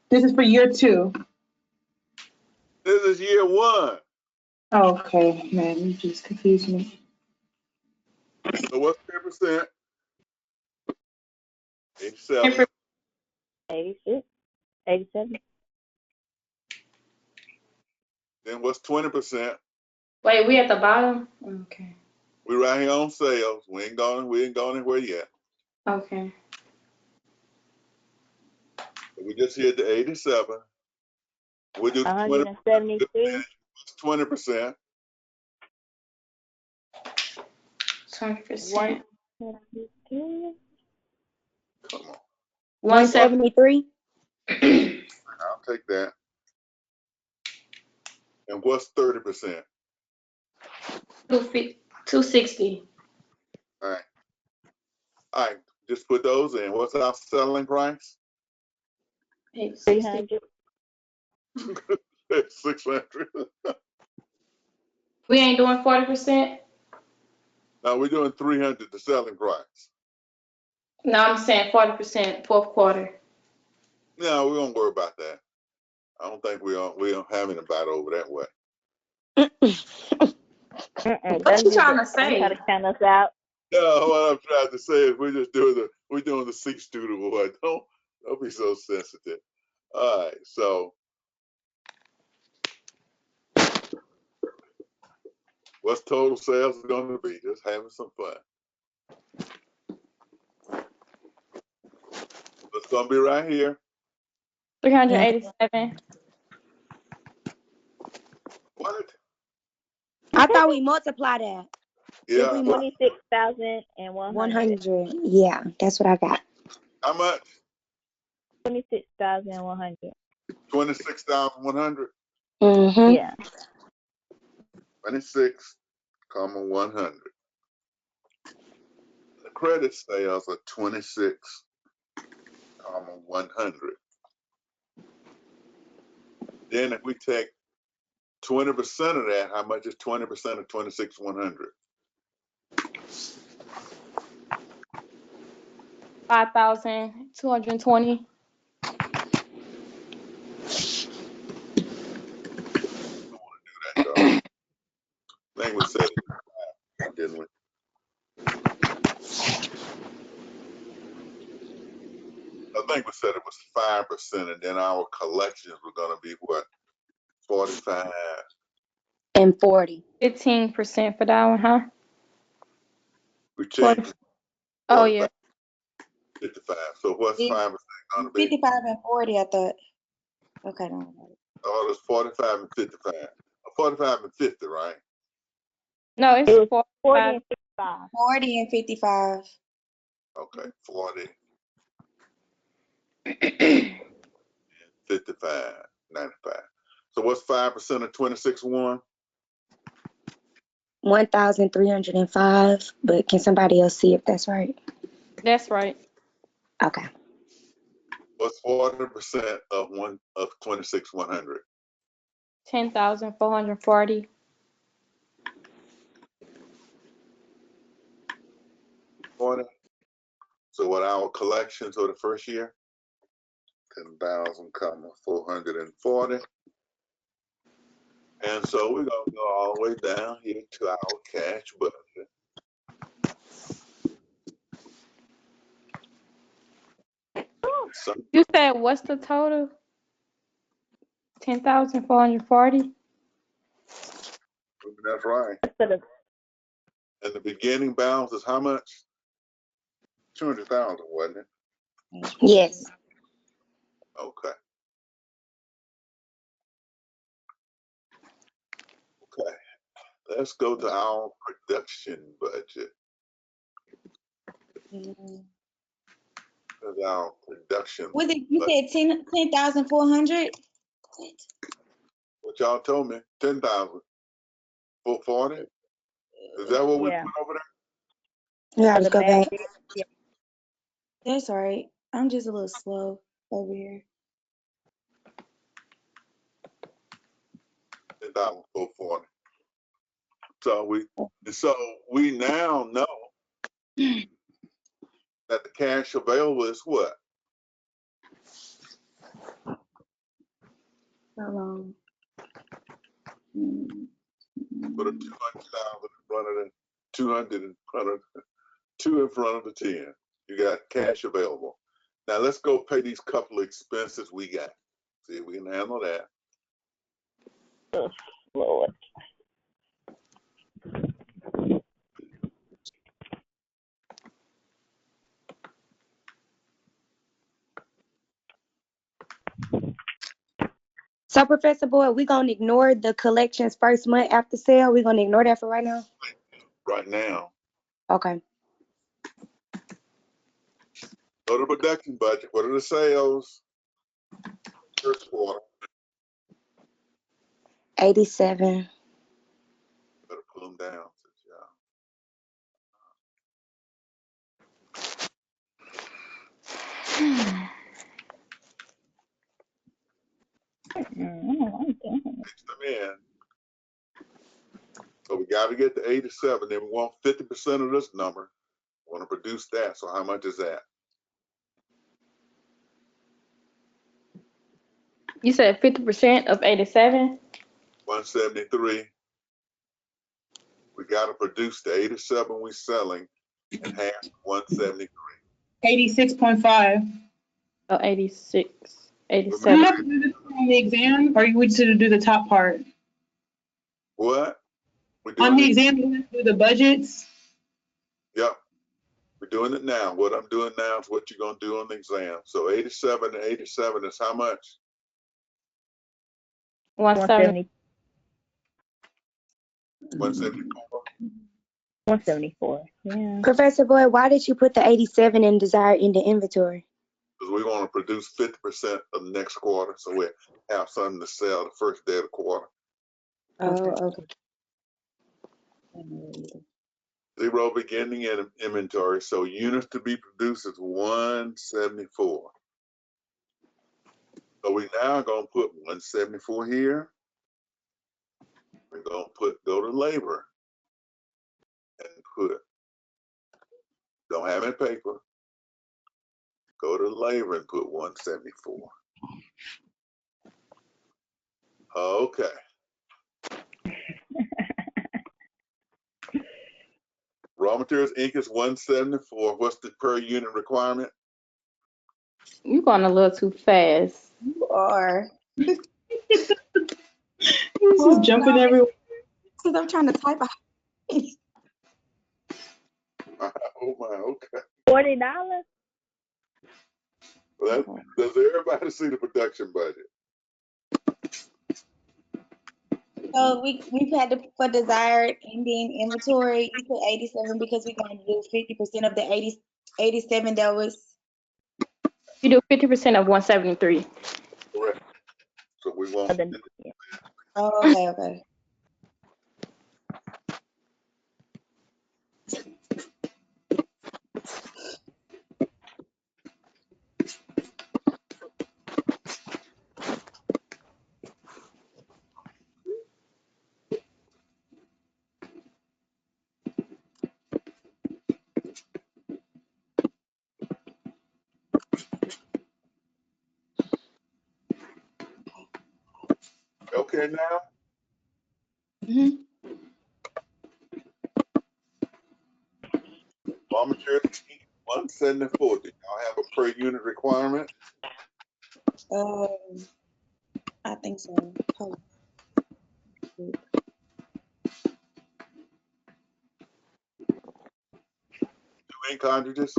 This is for year 2. This is year 1. Oh, okay, man, you just confused me. So what's 10%? 87. 86, 87. Then what's 20%? Wait, we at the bottom? Okay. We right here on sales. We ain't going anywhere yet. Okay. We just hit the 87. We do 20%. 173. 20%. 20%. Come on. 173. I'll take that. And what's 30%? 260. All right. All right. Just put those in. What's our selling price? 860. 300. 600. We ain't doing 40%? Now we're doing 300, the selling price. No, I'm saying 40% fourth quarter. No, we won't worry about that. I don't think we don't have any battle over that way. What you trying to say? Try to count us out. No, what I'm trying to say is we're doing the 6 student award. Don't be so sensitive. All right, so what's total sales going to be? Just having some fun. It's going to be right here. 387. What? I thought we multiplied that. Yeah. 26,100. 100. Yeah, that's what I got. How much? 26,100. 26,100. Mm-hmm. Yeah. 26,100. The credit sales are 26,100. Then if we take 20% of that, how much is 20% of 26,100? 5,220. I think we said it, didn't we? I think we said it was 5%, and then our collections were going to be what? 45. And 40. 15% for that one, huh? We changed. Oh, yeah. 55. So what's 5% going to be? 55 and 40, I thought. Okay, no. Oh, it's 45 and 55. 45 and 50, right? No, it's It was 40 45. and 55. 40 and 55. Okay, 40, 55, 95. So what's 5% of 26,100? 1,305. But can somebody else see if that's right? That's right. Okay. What's 40% of 26,100? 10,440. 40. So what our collections for the first year? 10,440. And so we're going to go all the way down here to our cash budget. So You said what's the total? 10,440. that's right. For the And the beginning balance is how much? 200,000, wasn't it? Yes. Okay. Okay. Let's go to our production budget. That's our production. What did you budget. said 10,400? What y'all told me? 10,000. 440? Is that what we Yeah. put over there? Yeah, for let's the go back. basket. Yeah. That's all right. I'm just a little slow over here. 10,440. So we now know that the cash available is what? How long? Put a 200,000 in front of the 200 in front of 2 in front of the 10. You got cash available. Now let's go pay these couple of expenses we got. See if we can handle that. Oh, Lord. So, Professor Boyd, we're gonna ignore the collections first month after sale. We're gonna ignore that for right now. Right now, Okay. go to production budget. What are the sales? First quarter. 87. Better pull them down. Mix them in. So we got to get to 87. Then we want 50% of this number. We want to produce that. So how much is that? You said 50% of 87? 173. We got to produce the 87 we selling and half 173. 86.5. Oh, 86, Do 87. you have to do this on the exam, or you would to do the top part? What? On the exam, you have to do the budgets. Yep. We're doing it now. What I'm doing now is what you're going to do on the exam. So 87 and 87 is how much? 170. 174. 174. Yeah. Professor Boyd, why did you put the 87 in desired in the inventory? Because we want to produce 50% of the next quarter. So we have something to sell the first day of the quarter. Oh, okay. Zero beginning in inventory. So units to be produced is 174. So we now going to put 174 here. We're going to go to labor and put, don't have any paper. Go to labor and put 174. Okay. Raw materials ink is 174. What's the per unit requirement? You're going a little too fast. You are. This is jumping everywhere. Because I'm trying to type out. Oh my, okay. $40? Well, does everybody see the production budget? So we've had to for desired ending inventory, you put 87 because we're going to do 50% of the 87 that was. You do 50% of 173. Correct. So we want. Oh, okay. Okay now? Mm-hmm. Raw materials ink 174. Do y'all have a per unit requirement? I think so. Hold on. 2 ink cartridges?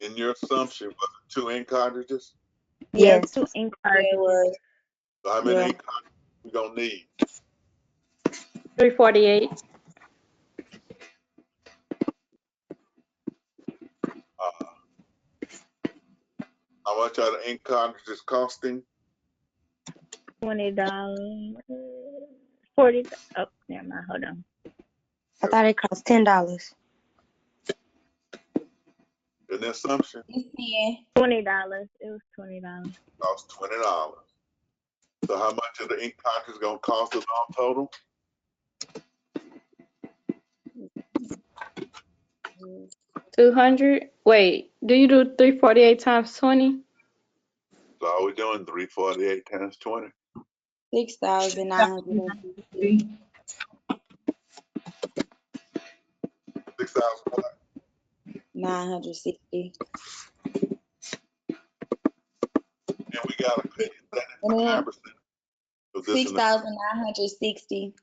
In your assumption, was it 2 ink cartridges? Yeah, Yes. 2 ink Yeah, it was. So how many Yeah. ink cartridges we gonna need? 348. How much are the ink cartridges costing? $20. 40. Oh, never mind. Hold on. I thought it cost $10. In the assumption, $20. It was $20. cost $20. So how much are the ink cartridges gonna cost us all total? $200. Wait, do you do 348 times 20? So are we doing 348 times 20? 6,950. 6,000 what? 960. And we gotta pay 75% of this. 6,960.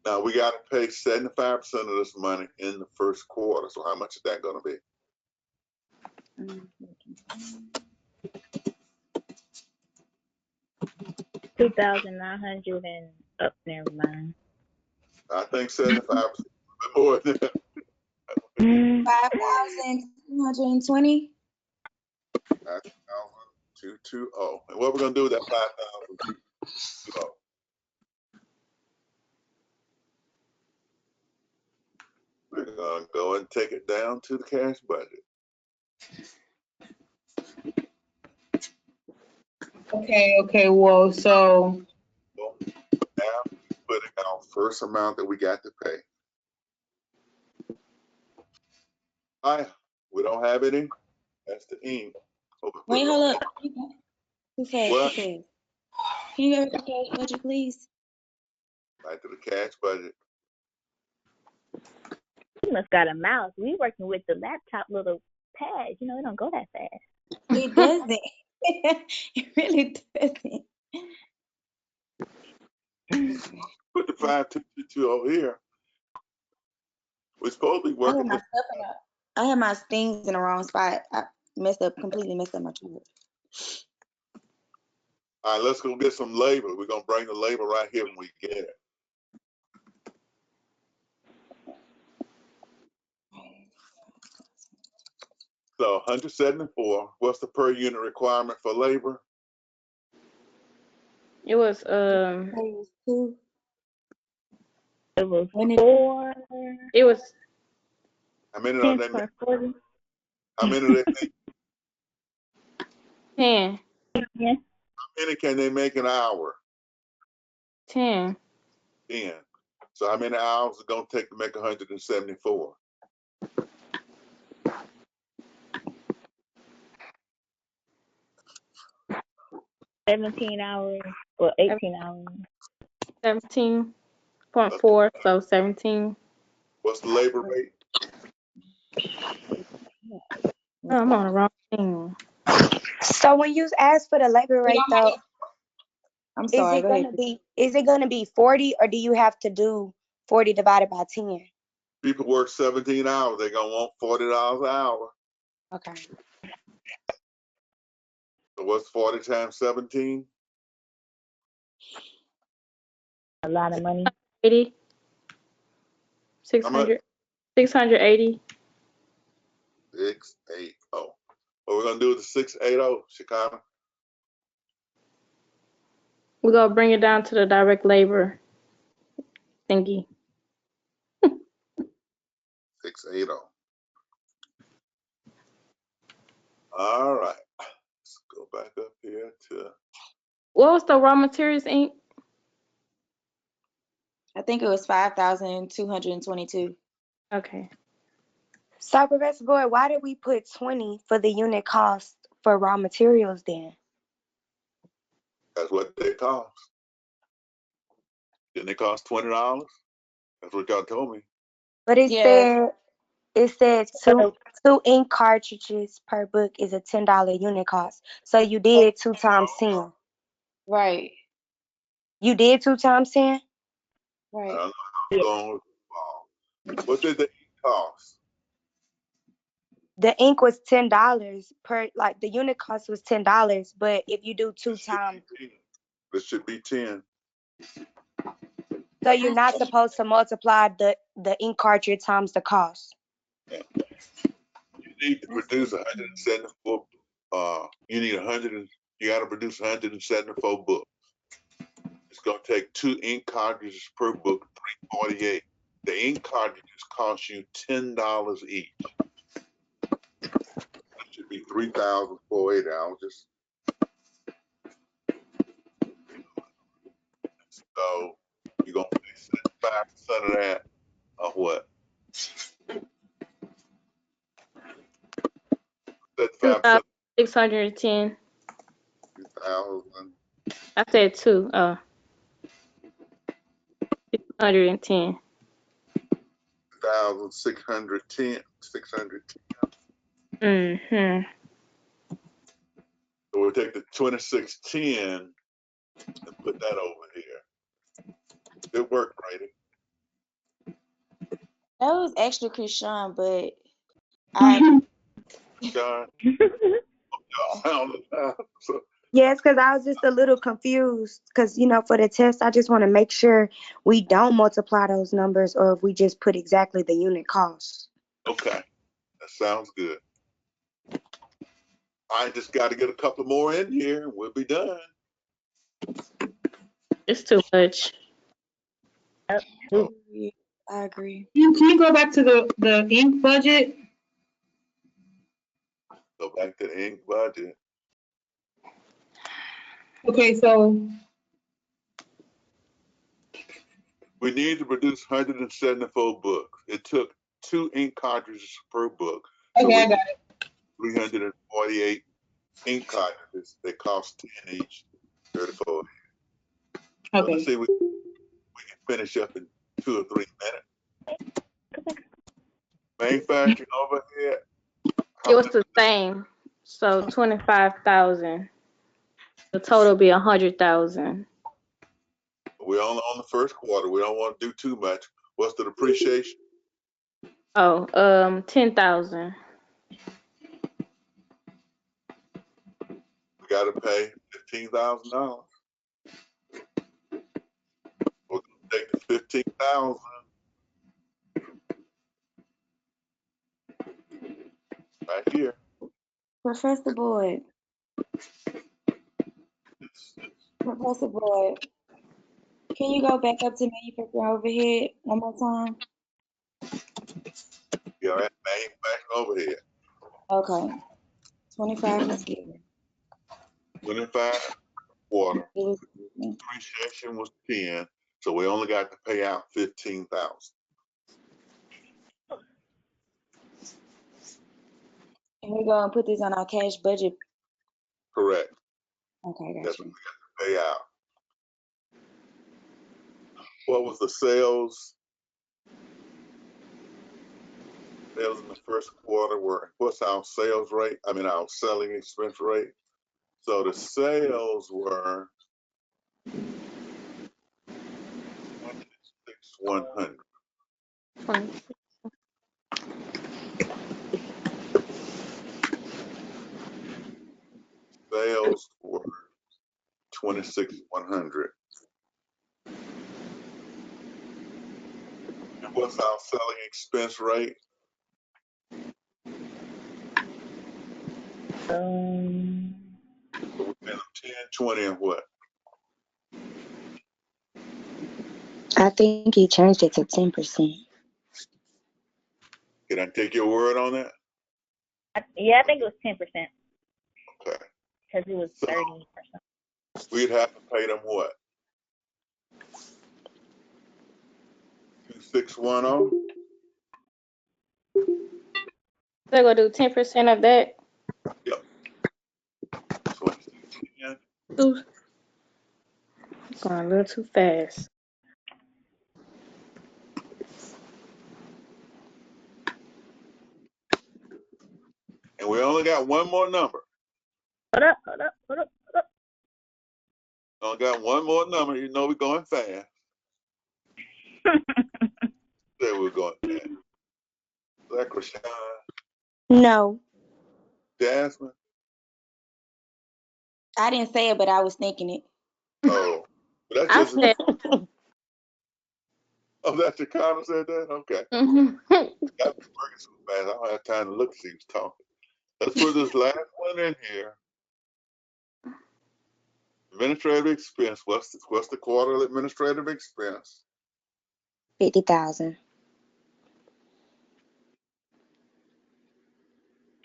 Now we got to pay 75% of this money in the first quarter. So how much is that going to be? $2,900 and never mind. I think 75% more than that. 5,220. 5,220. And what we're going to do with that 5,220? We're going to go and take it down to the cash budget. Okay, well, so Well, now putting our first amount that we got to pay. We don't have any. That's the ink. Wait, hold up. Who said? What? Can you go to the cash budget, please? Back to the cash budget. You must got a mouse. We working with the laptop little pad. You know, it don't go that fast. It doesn't. It really doesn't. Put the 5,220 here. We're supposed to be working with. I had my things in the wrong spot. I completely messed up my keyboard. All right, let's go get some labor. We're going to bring the labor right here when we get it. So 174, what's the per unit requirement for labor? It was Two. It was When it- 4. it was How many are 10 they? per 40. How many are they make? 10. Yeah. How many can they make an hour? 10. 10. So how many hours is it going to take to make 174? $17 hours or 18 hours. 17.4, so 17. What's the labor rate? Oh, I'm on the wrong thing. So when you ask for the labor rate, though, I'm is sorry. it Go gonna ahead. be 40, or do you have to do 40 divided by 10? People work 17 hours. They're going to want $40 an hour. Okay. So what's 40 times 17? A lot of money. 80. How much? 600. 680. 680. What we're going to do with the 680, Chicago? We're gonna bring it down to the direct labor thingy. 680. All right. Let's go back up here to. What was the raw materials ink? I think it was 5,222. Okay. So, Professor Boyd, why did we put 20 for the unit cost for raw materials then? That's what they cost. Didn't they cost $20? That's what y'all told me. But it said two ink cartridges per book is a $10 unit cost. So you did 2 times 10. Right. You did 2 times 10? I Right. don't know how long. What did the ink cost? The ink was $10 per, like the unit cost was $10, but if you do 2 times, It should be 10. so you're not supposed to multiply the ink cartridge times the cost. Yeah. You need to produce 174. You got to produce 174 books. It's going to take 2 ink cartridges per book, 348. The ink cartridges cost you $10 each. It should be 3,480 ounces. So you're going to pay 75% of that, or what? 75%. 610. 2,000. I said 2. 610. 2,610. 610. Mm-hmm. So we'll take the 2610 and put that over here. Good work, Brady. That was extra Krishan, but I John, so, yes, because I was just a little confused. Because for the test, I just want to make sure we don't multiply those numbers, or if we just put exactly the unit cost. okay, that sounds good. I just got to get a couple more in here, and we'll be done. It's too much. Oh, I agree. Can you go back to the ink budget? go back to the ink budget. Okay, so We need to produce 174 books. It took 2 ink cartridges per book. So okay, I we got need 348 ink cartridges. They cost 10 each, 34. it. So Okay. let's see, we can finish up in 2 or 3 minutes. Manufacturing overhead. It was the same. So 25,000. The total be 100,000. We're only on the first quarter. We don't want to do too much. What's the depreciation? Oh, 10,000. We got to pay $15,000. We're going to take the 15,000. Right here. Professor Boyd. Professor Boyd. Can you go back up to manufacturing overhead one more time? Yeah, right. Manufacturing overhead. Okay. 25 was given. 25 quarter. It was Depreciation was 10, so we only got to pay out 15,000. and we're going to put this on our cash budget. Correct. Okay, That's gotcha. what we got to pay out. What was the sales? Sales in the first quarter were, what's our sales rate? I mean, our selling expense rate. So the sales were 26,100. 26. Sales were 26,100. And what's our selling expense rate? So we pay them 10, 20, and what? I think he changed it to 10%. Can I take your word on that? Yeah, I think it was 10% Okay. because it was So 30%. we'd have to pay them what? 2,610? They're gonna do 10% of that. Yep. 2610. Ooh, it's going a little too fast. And we only got one more number. Hold up. Only got one more number. You know we're going fast. Say we're going fast. Is that Krishan? No, Jasmine? I didn't say it, but I was thinking it. Oh. But I that's just, said, oh, that's your comment said that? Okay. mhm. Got me working so fast. I don't have time to look to see who's talking. Let's put this last one in here. Administrative expense. What's the quarterly administrative expense? 50,000.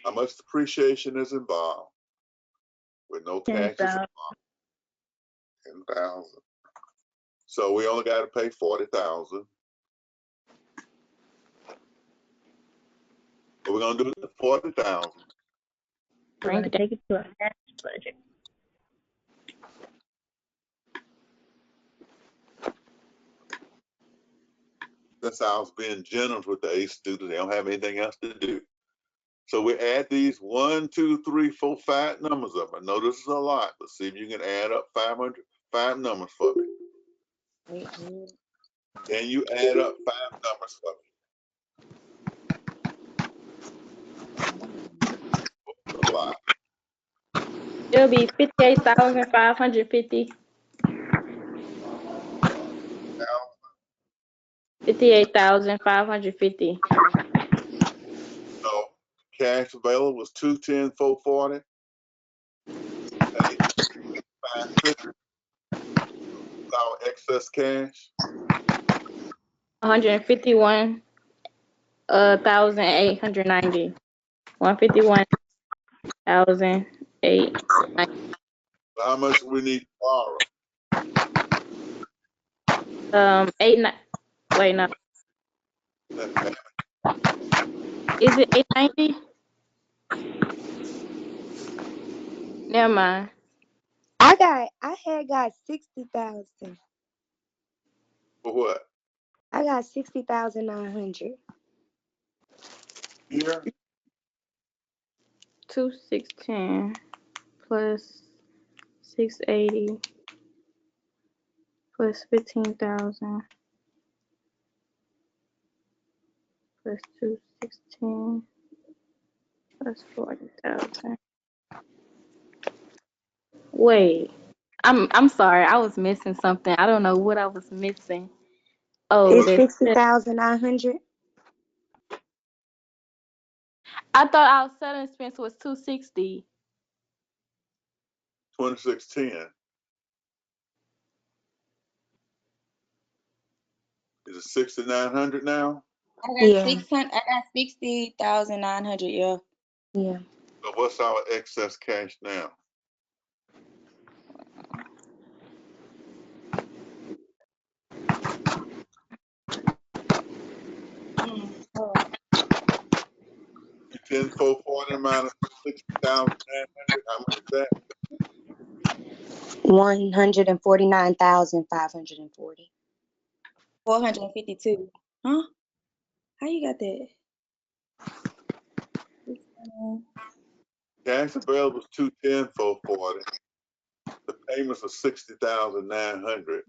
How much depreciation is involved? With no taxes 10,000. involved. 10,000. So we only got to pay 40,000. What we're gonna do with the 40,000? We're going to take it to our cash budget. Since I was being generous with the A students, they don't have anything else to do. So we add these 1, 2, 3, 4, 5 numbers up. I know this is a lot, but see if you can add up 5 numbers for me. Then you add up 5 numbers for me. It'll be 58,550. 58,550. So cash available was 210,440. Our excess cash. 151,890. 151,890. How much we need to borrow? wait, no. Is it 890? Never mind. I had got 60,000. For what? I got 60,900. Here? 2610 plus 680 plus 15,000 plus 2610 plus 40,000. Wait, I'm sorry, I was missing something. I don't know what I was missing. Oh, It's this. 60,900. I thought our selling expense was 260. 2610. Is it 6,900 now? I got 60,900. Yeah. Yeah. So what's our excess cash now? Oh. 10,440 minus 60,900. How much is that? 149,540. 452. Huh? How you got that? Cash available is 210,440. The payments are 60,900.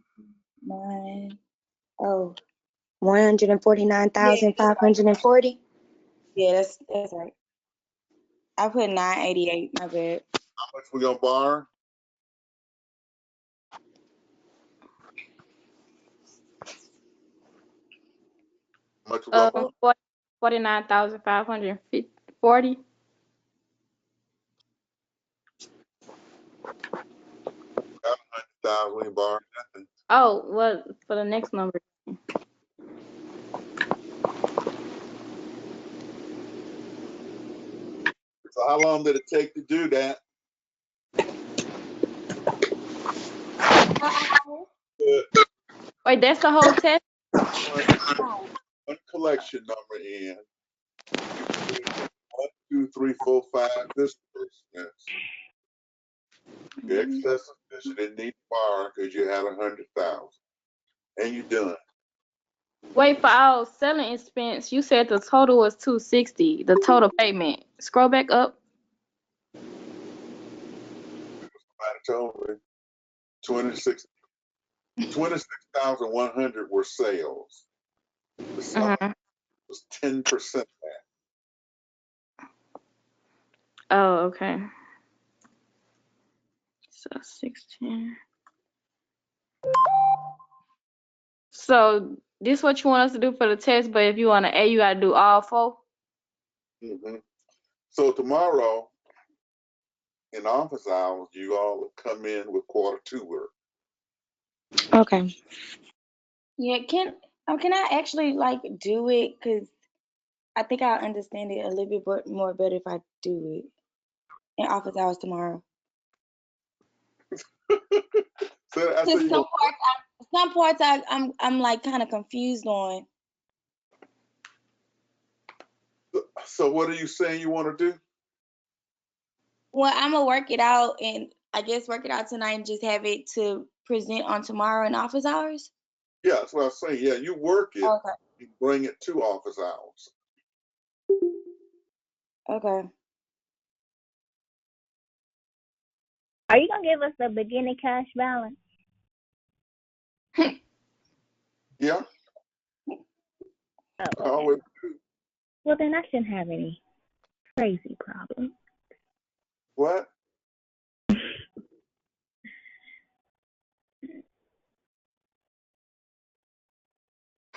149,540. Yeah, that's right. I put 988. My bad. How much we gonna borrow? How much we gonna borrow? 49,540. 100,000. We ain't borrowing nothing. Oh, well, for the next number. So how long did it take to do that? Wait, that's the whole test? One collection number in. 1, 2, 3, 4, 5 disbursements. The excess of you didn't need to borrow because you had 100,000. And you're done. Wait, for our selling expense, you said the total was 260, the total payment. Scroll back up. Somebody told me 26,100 were sales. The selling was 10% that. Oh, okay. So 16. So this is what you want us to do for the test, but if you want an A, you gotta do all 4. Mm-hmm. So tomorrow, in office hours, you all will come in with Q2 work. Okay. Yeah, can I actually like do it? Cause I think I'll understand it a little bit more better if I do it in office hours tomorrow. So some parts I'm like kind of confused on. So what are you saying you want to do? Well, I'm gonna work it out and I guess work it out tonight and just have it to present on tomorrow in office hours. Yeah, that's what I'm saying. Yeah, you work it, Okay. you bring it to office hours. Okay. Are you gonna give us the beginning cash balance? Yeah. Oh, okay. Always do. Well, then I shouldn't have any crazy problems. What?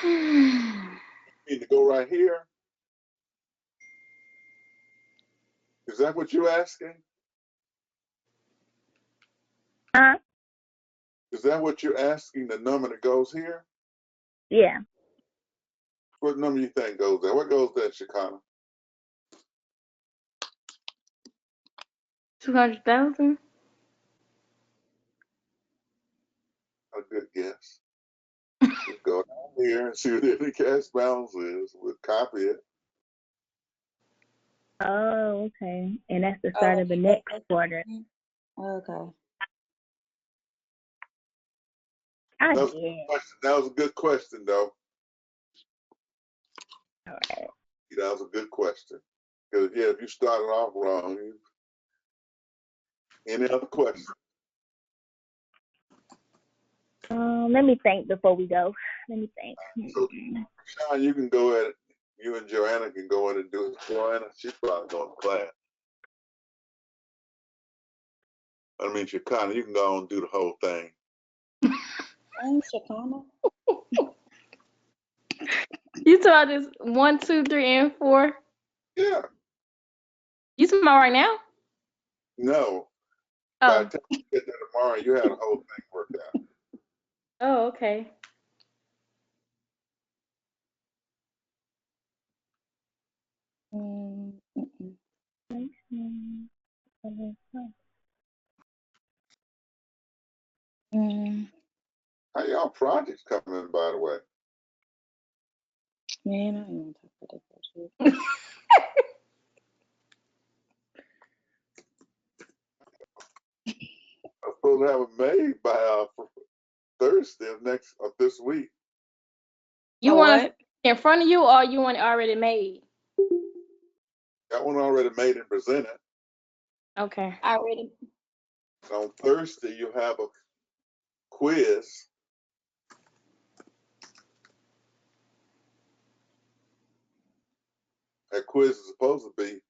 Need to go right here? Is that what you're asking? Huh? Is that what you're asking, the number that goes here? Yeah. What number you think goes there? What goes there, Shekinah? 200,000? A good guess. Just go down here and see what the cash balance is. We'll copy it. Oh, okay. And that's the start of the next quarter. Okay. I That was, did. that was a good question, though. All right. That was a good question. Because, yeah, if you started off wrong, any other questions? Let me think before we go. Let me think. So, Sean, you can go at it. You and Joanna can go in and do it. Joanna, she's probably going to class. I mean, Shekinah, you can go on and do the whole thing. Thanks, Shekinah. You saw this 1, 2, 3, and 4? Yeah. You talking about right now? No. By Oh. the time you get there tomorrow, you had the whole thing worked out. Oh, okay. How y'all projects coming in, by the way? Man, I don't want to talk about that bullshit. I'm supposed to have it made by Thursday of this week. You want it in front of you, or you want it already made? Got one already made and presented. Okay. Already. On Thursday, you have a quiz. That quiz is supposed to be.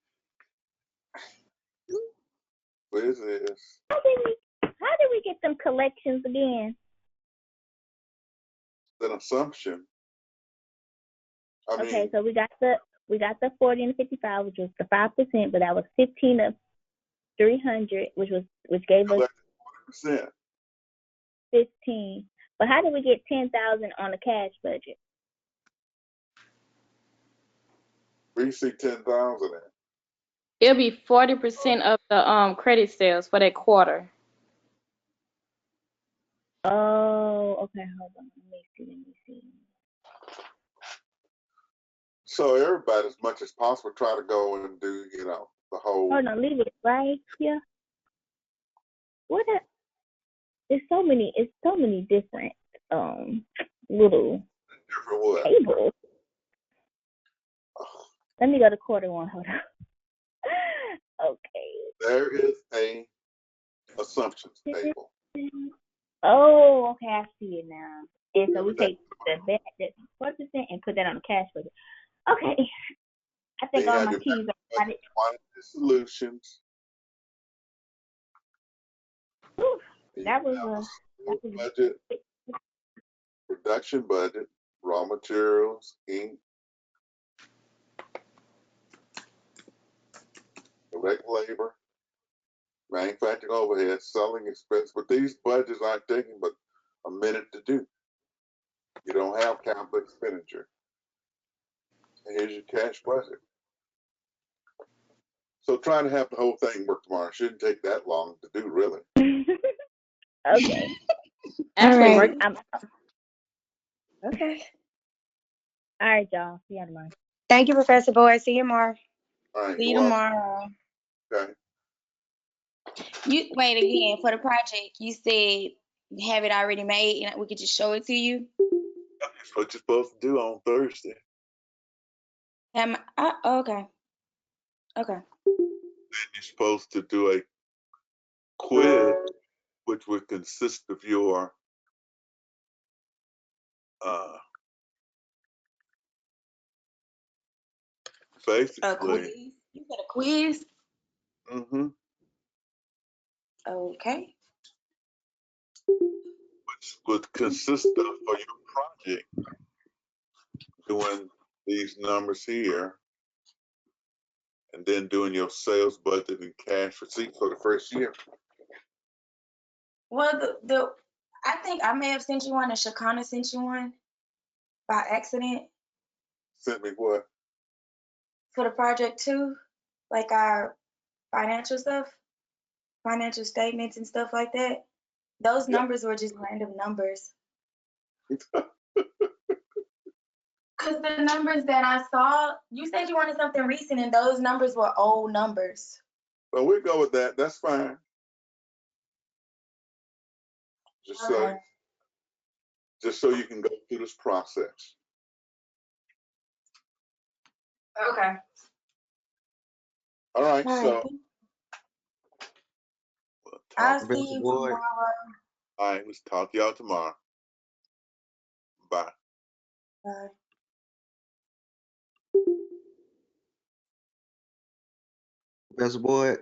Quiz is. How did we get them collections again? An assumption. I Okay, mean, so we got the 40 and the 55, which was the 5%, but that was 15 of 300, which gave us 11%. 15. But how did we get 10,000 on the cash budget? We see 10,000 in. It'll be 40% of the credit sales for that quarter. Oh, okay, hold on. Let me see. So everybody, as much as possible, try to go and do, the whole. Hold on, leave it right here. It's so many different little Different tables. Let me go to quarter one. Hold on. Okay. There is a assumptions table. Oh, okay, I see it now. And so we take the 40% and put that on the cash budget. Okay. I think all my keys are on it. Solutions. That was budget, production budget, raw materials, ink, direct labor, manufacturing overhead, selling expense. But these budgets aren't taking but a minute to do. You don't have capital expenditure. And here's your cash budget. So trying to have the whole thing work tomorrow shouldn't take that long to do, really. Okay. Actually, right. Okay. All right, y'all. See you tomorrow. Thank you, Professor Boyd. See you tomorrow. All right. See you tomorrow. Okay. You wait again for the project. You said you have it already made, and we could just show it to you. That's what you're supposed to do on Thursday. Okay. Okay. Then you're supposed to do a quiz, which would consist of your basically. A quiz? You said a quiz? Mm-hmm. Okay. Which would consist of for your project doing these numbers here and then doing your sales budget and cash receipt for the first year? Well, I think I may have sent you one, and Shakana sent you one by accident Sent me what? for the project too, like our financial stuff, financial statements and stuff like that. Those Yep. numbers were just random numbers. Because the numbers that I saw, you said you wanted something recent, and those numbers were old numbers. Well, we'll go with that. That's fine. Just Okay. so you can go through this process. Okay. All right, All so right. we'll I'll talk. see you Boy. tomorrow. All right, we'll talk to y'all tomorrow. Bye. Bye. Professor Boyd.